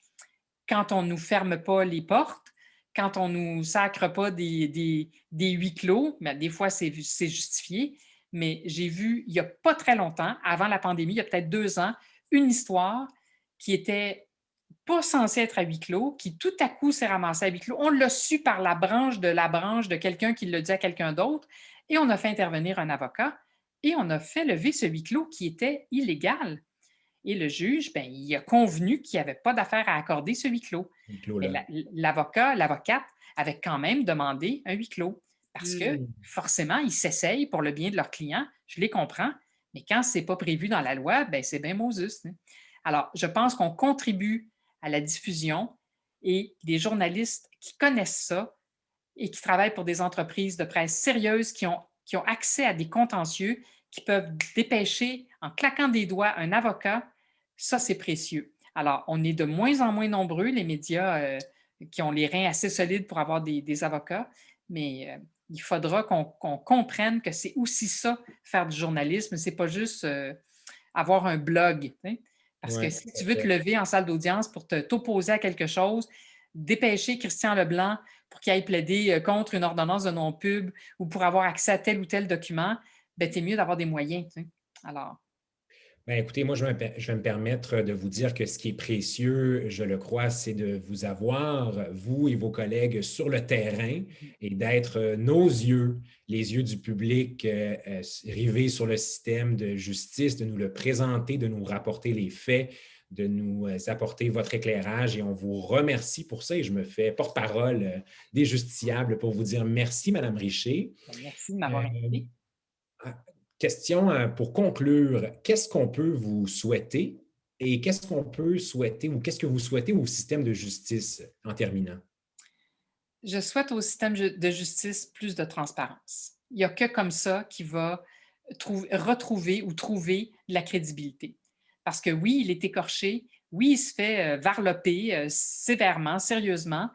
quand on ne nous ferme pas les portes, quand on ne nous sacre pas des huis clos, mais des fois, c'est justifié. Mais j'ai vu, il n'y a pas très longtemps, avant la pandémie, il y a peut-être 2 ans, une histoire qui était pas censée être à huis clos, qui tout à coup s'est ramassée à huis clos. On l'a su par la branche de quelqu'un qui l'a dit à quelqu'un d'autre, et on a fait intervenir un avocat, et on a fait lever ce huis clos qui était illégal. Et le juge, ben, il a convenu qu'il n'y avait pas d'affaire à accorder ce huis clos. Huis clos Mais là. l'avocate avait quand même demandé un huis clos parce que Hmm. forcément, ils s'essayent pour le bien de leurs clients. Je les comprends, mais quand ce n'est pas prévu dans la loi, ben, c'est bien Moses, hein. Alors, je pense qu'on contribue à la diffusion et des journalistes qui connaissent ça et qui travaillent pour des entreprises de presse sérieuses qui ont accès à des contentieux, qui peuvent dépêcher en claquant des doigts un avocat, ça, c'est précieux. Alors, on est de moins en moins nombreux, les médias qui ont les reins assez solides pour avoir des avocats, mais il faudra qu'on comprenne que c'est aussi ça, faire du journalisme. C'est pas juste avoir un blog, hein. Parce que Oui, si tout tu à veux te fait. lever en salle d'audience pour t'opposer à quelque chose, dépêcher Christian Leblanc pour qu'il aille plaider contre une ordonnance de non-pub ou pour avoir accès à tel ou tel document, ben, c'est mieux d'avoir des moyens, tu sais. Alors, Ben, écoutez, moi, je vais me permettre de vous dire que ce qui est précieux, je le crois, c'est de vous avoir, vous et vos collègues, sur le terrain et d'être nos yeux, les yeux du public rivés sur le système de justice, de nous le présenter, de nous rapporter les faits, de nous apporter votre éclairage et on vous remercie pour ça et je me fais porte-parole des justiciables pour vous dire merci, Madame Richer. ben, merci de Euh, m'avoir invité. ah, Question pour conclure, qu'est-ce qu'on peut vous souhaiter et qu'est-ce qu'on peut souhaiter ou qu'est-ce que vous souhaitez au système de justice en terminant? Je souhaite au système de justice plus de transparence. Il n'y a que comme ça qu'il va retrouver ou trouver de la crédibilité. Parce que oui, il est écorché, oui, il se fait varloper sévèrement, sérieusement,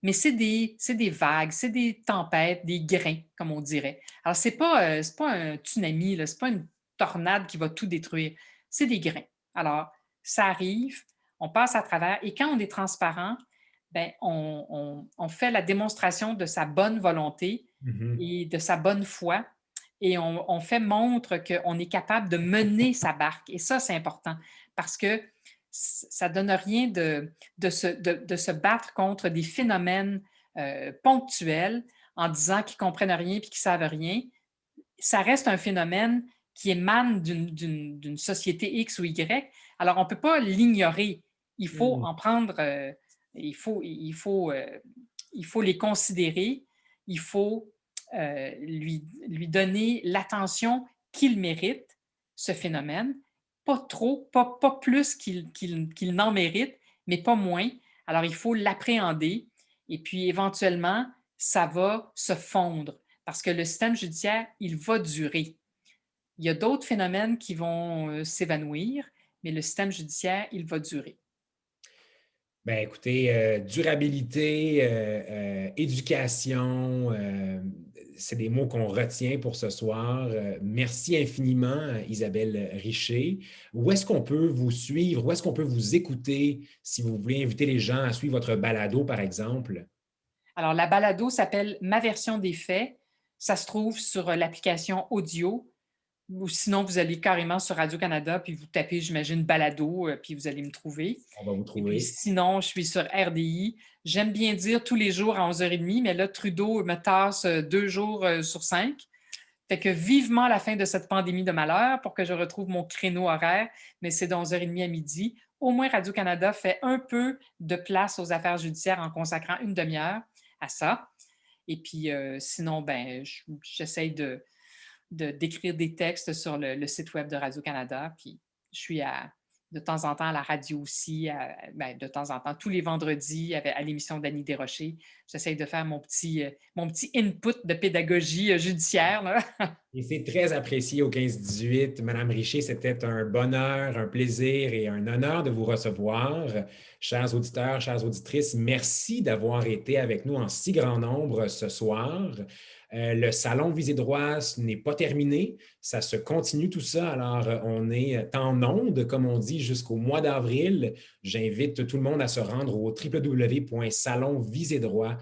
mais c'est des vagues, c'est des tempêtes, des grains, comme on dirait. Alors, c'est pas un tsunami, ce n'est pas une tornade qui va tout détruire, c'est des grains. Alors, ça arrive, on passe à travers, et quand on est transparent, ben, on fait la démonstration de sa bonne volonté Mhm. et de sa bonne foi, et on fait montre qu'on est capable de mener sa barque. Et ça, c'est important, parce que ça ne donne rien de se battre contre des phénomènes ponctuels en disant qu'ils ne comprennent rien et qu'ils ne savent rien. Ça reste un phénomène qui émane d'une société X ou Y. Alors, on ne peut pas l'ignorer. Il faut Mhm. en prendre, il faut les considérer, il faut lui donner l'attention qu'il mérite, ce phénomène. Pas trop, pas plus qu'il n'en mérite, mais pas moins. Alors, il faut l'appréhender et puis éventuellement, ça va se fondre parce que le système judiciaire, il va durer. Il y a d'autres phénomènes qui vont s'évanouir, mais le système judiciaire, il va durer. Ben, écoutez, durabilité, éducation, c'est des mots qu'on retient pour ce soir. Merci infiniment, Isabelle Richer. Où est-ce qu'on peut vous suivre? Où est-ce qu'on peut vous écouter si vous voulez inviter les gens à suivre votre balado, par exemple? Alors, la balado s'appelle Ma version des faits. Ça se trouve sur l'application audio ou sinon, vous allez carrément sur Radio-Canada, puis vous tapez, j'imagine, balado, puis vous allez me trouver. On va vous Et puis trouver. sinon, je suis sur RDI. J'aime bien dire tous les jours à 11h30, mais là, Trudeau me tasse 2 jours sur 5. Fait que vivement la fin de cette pandémie de malheur pour que je retrouve mon créneau horaire, mais c'est de 11h30 à midi. Au moins, Radio-Canada fait un peu de place aux affaires judiciaires en consacrant une demi-heure à ça. Et puis, sinon, ben, j'essaye d'écrire des textes sur le site web de Radio-Canada. Puis, je suis de temps en temps à la radio aussi, ben, de temps en temps, tous les vendredis à l'émission d'Annie Desrochers. J'essaye de faire mon petit input de pédagogie judiciaire, là. Et c'est très apprécié au 15-18. Madame Richer, c'était un bonheur, un plaisir et un honneur de vous recevoir. Chers auditeurs, chères auditrices, merci d'avoir été avec nous en si grand nombre ce soir. Le salon Visée droit n'est pas terminé. Ça se continue tout ça. Alors, on est en onde, comme on dit, jusqu'au mois d'avril. J'invite tout le monde à se rendre au www.salonvisédroit.com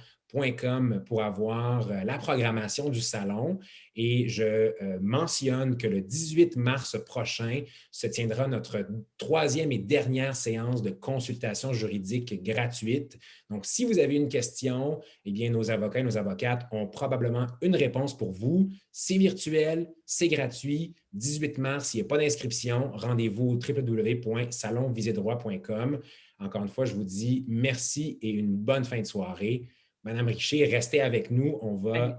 pour avoir la programmation du salon. Et je mentionne que le 18 mars prochain se tiendra notre troisième et dernière séance de consultation juridique gratuite. Donc, si vous avez une question, eh bien, nos avocats et nos avocates ont probablement une réponse pour vous. C'est virtuel, c'est gratuit. 18 mars, il n'y a pas d'inscription. Rendez-vous au www.salonvisédroit.com. Encore une fois, je vous dis merci et une bonne fin de soirée. Madame Richer, restez avec nous. On va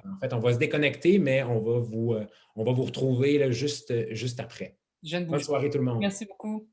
se déconnecter, mais on va vous retrouver là, juste après. Je ne Bonne bouge pas. soirée tout le monde. Merci beaucoup.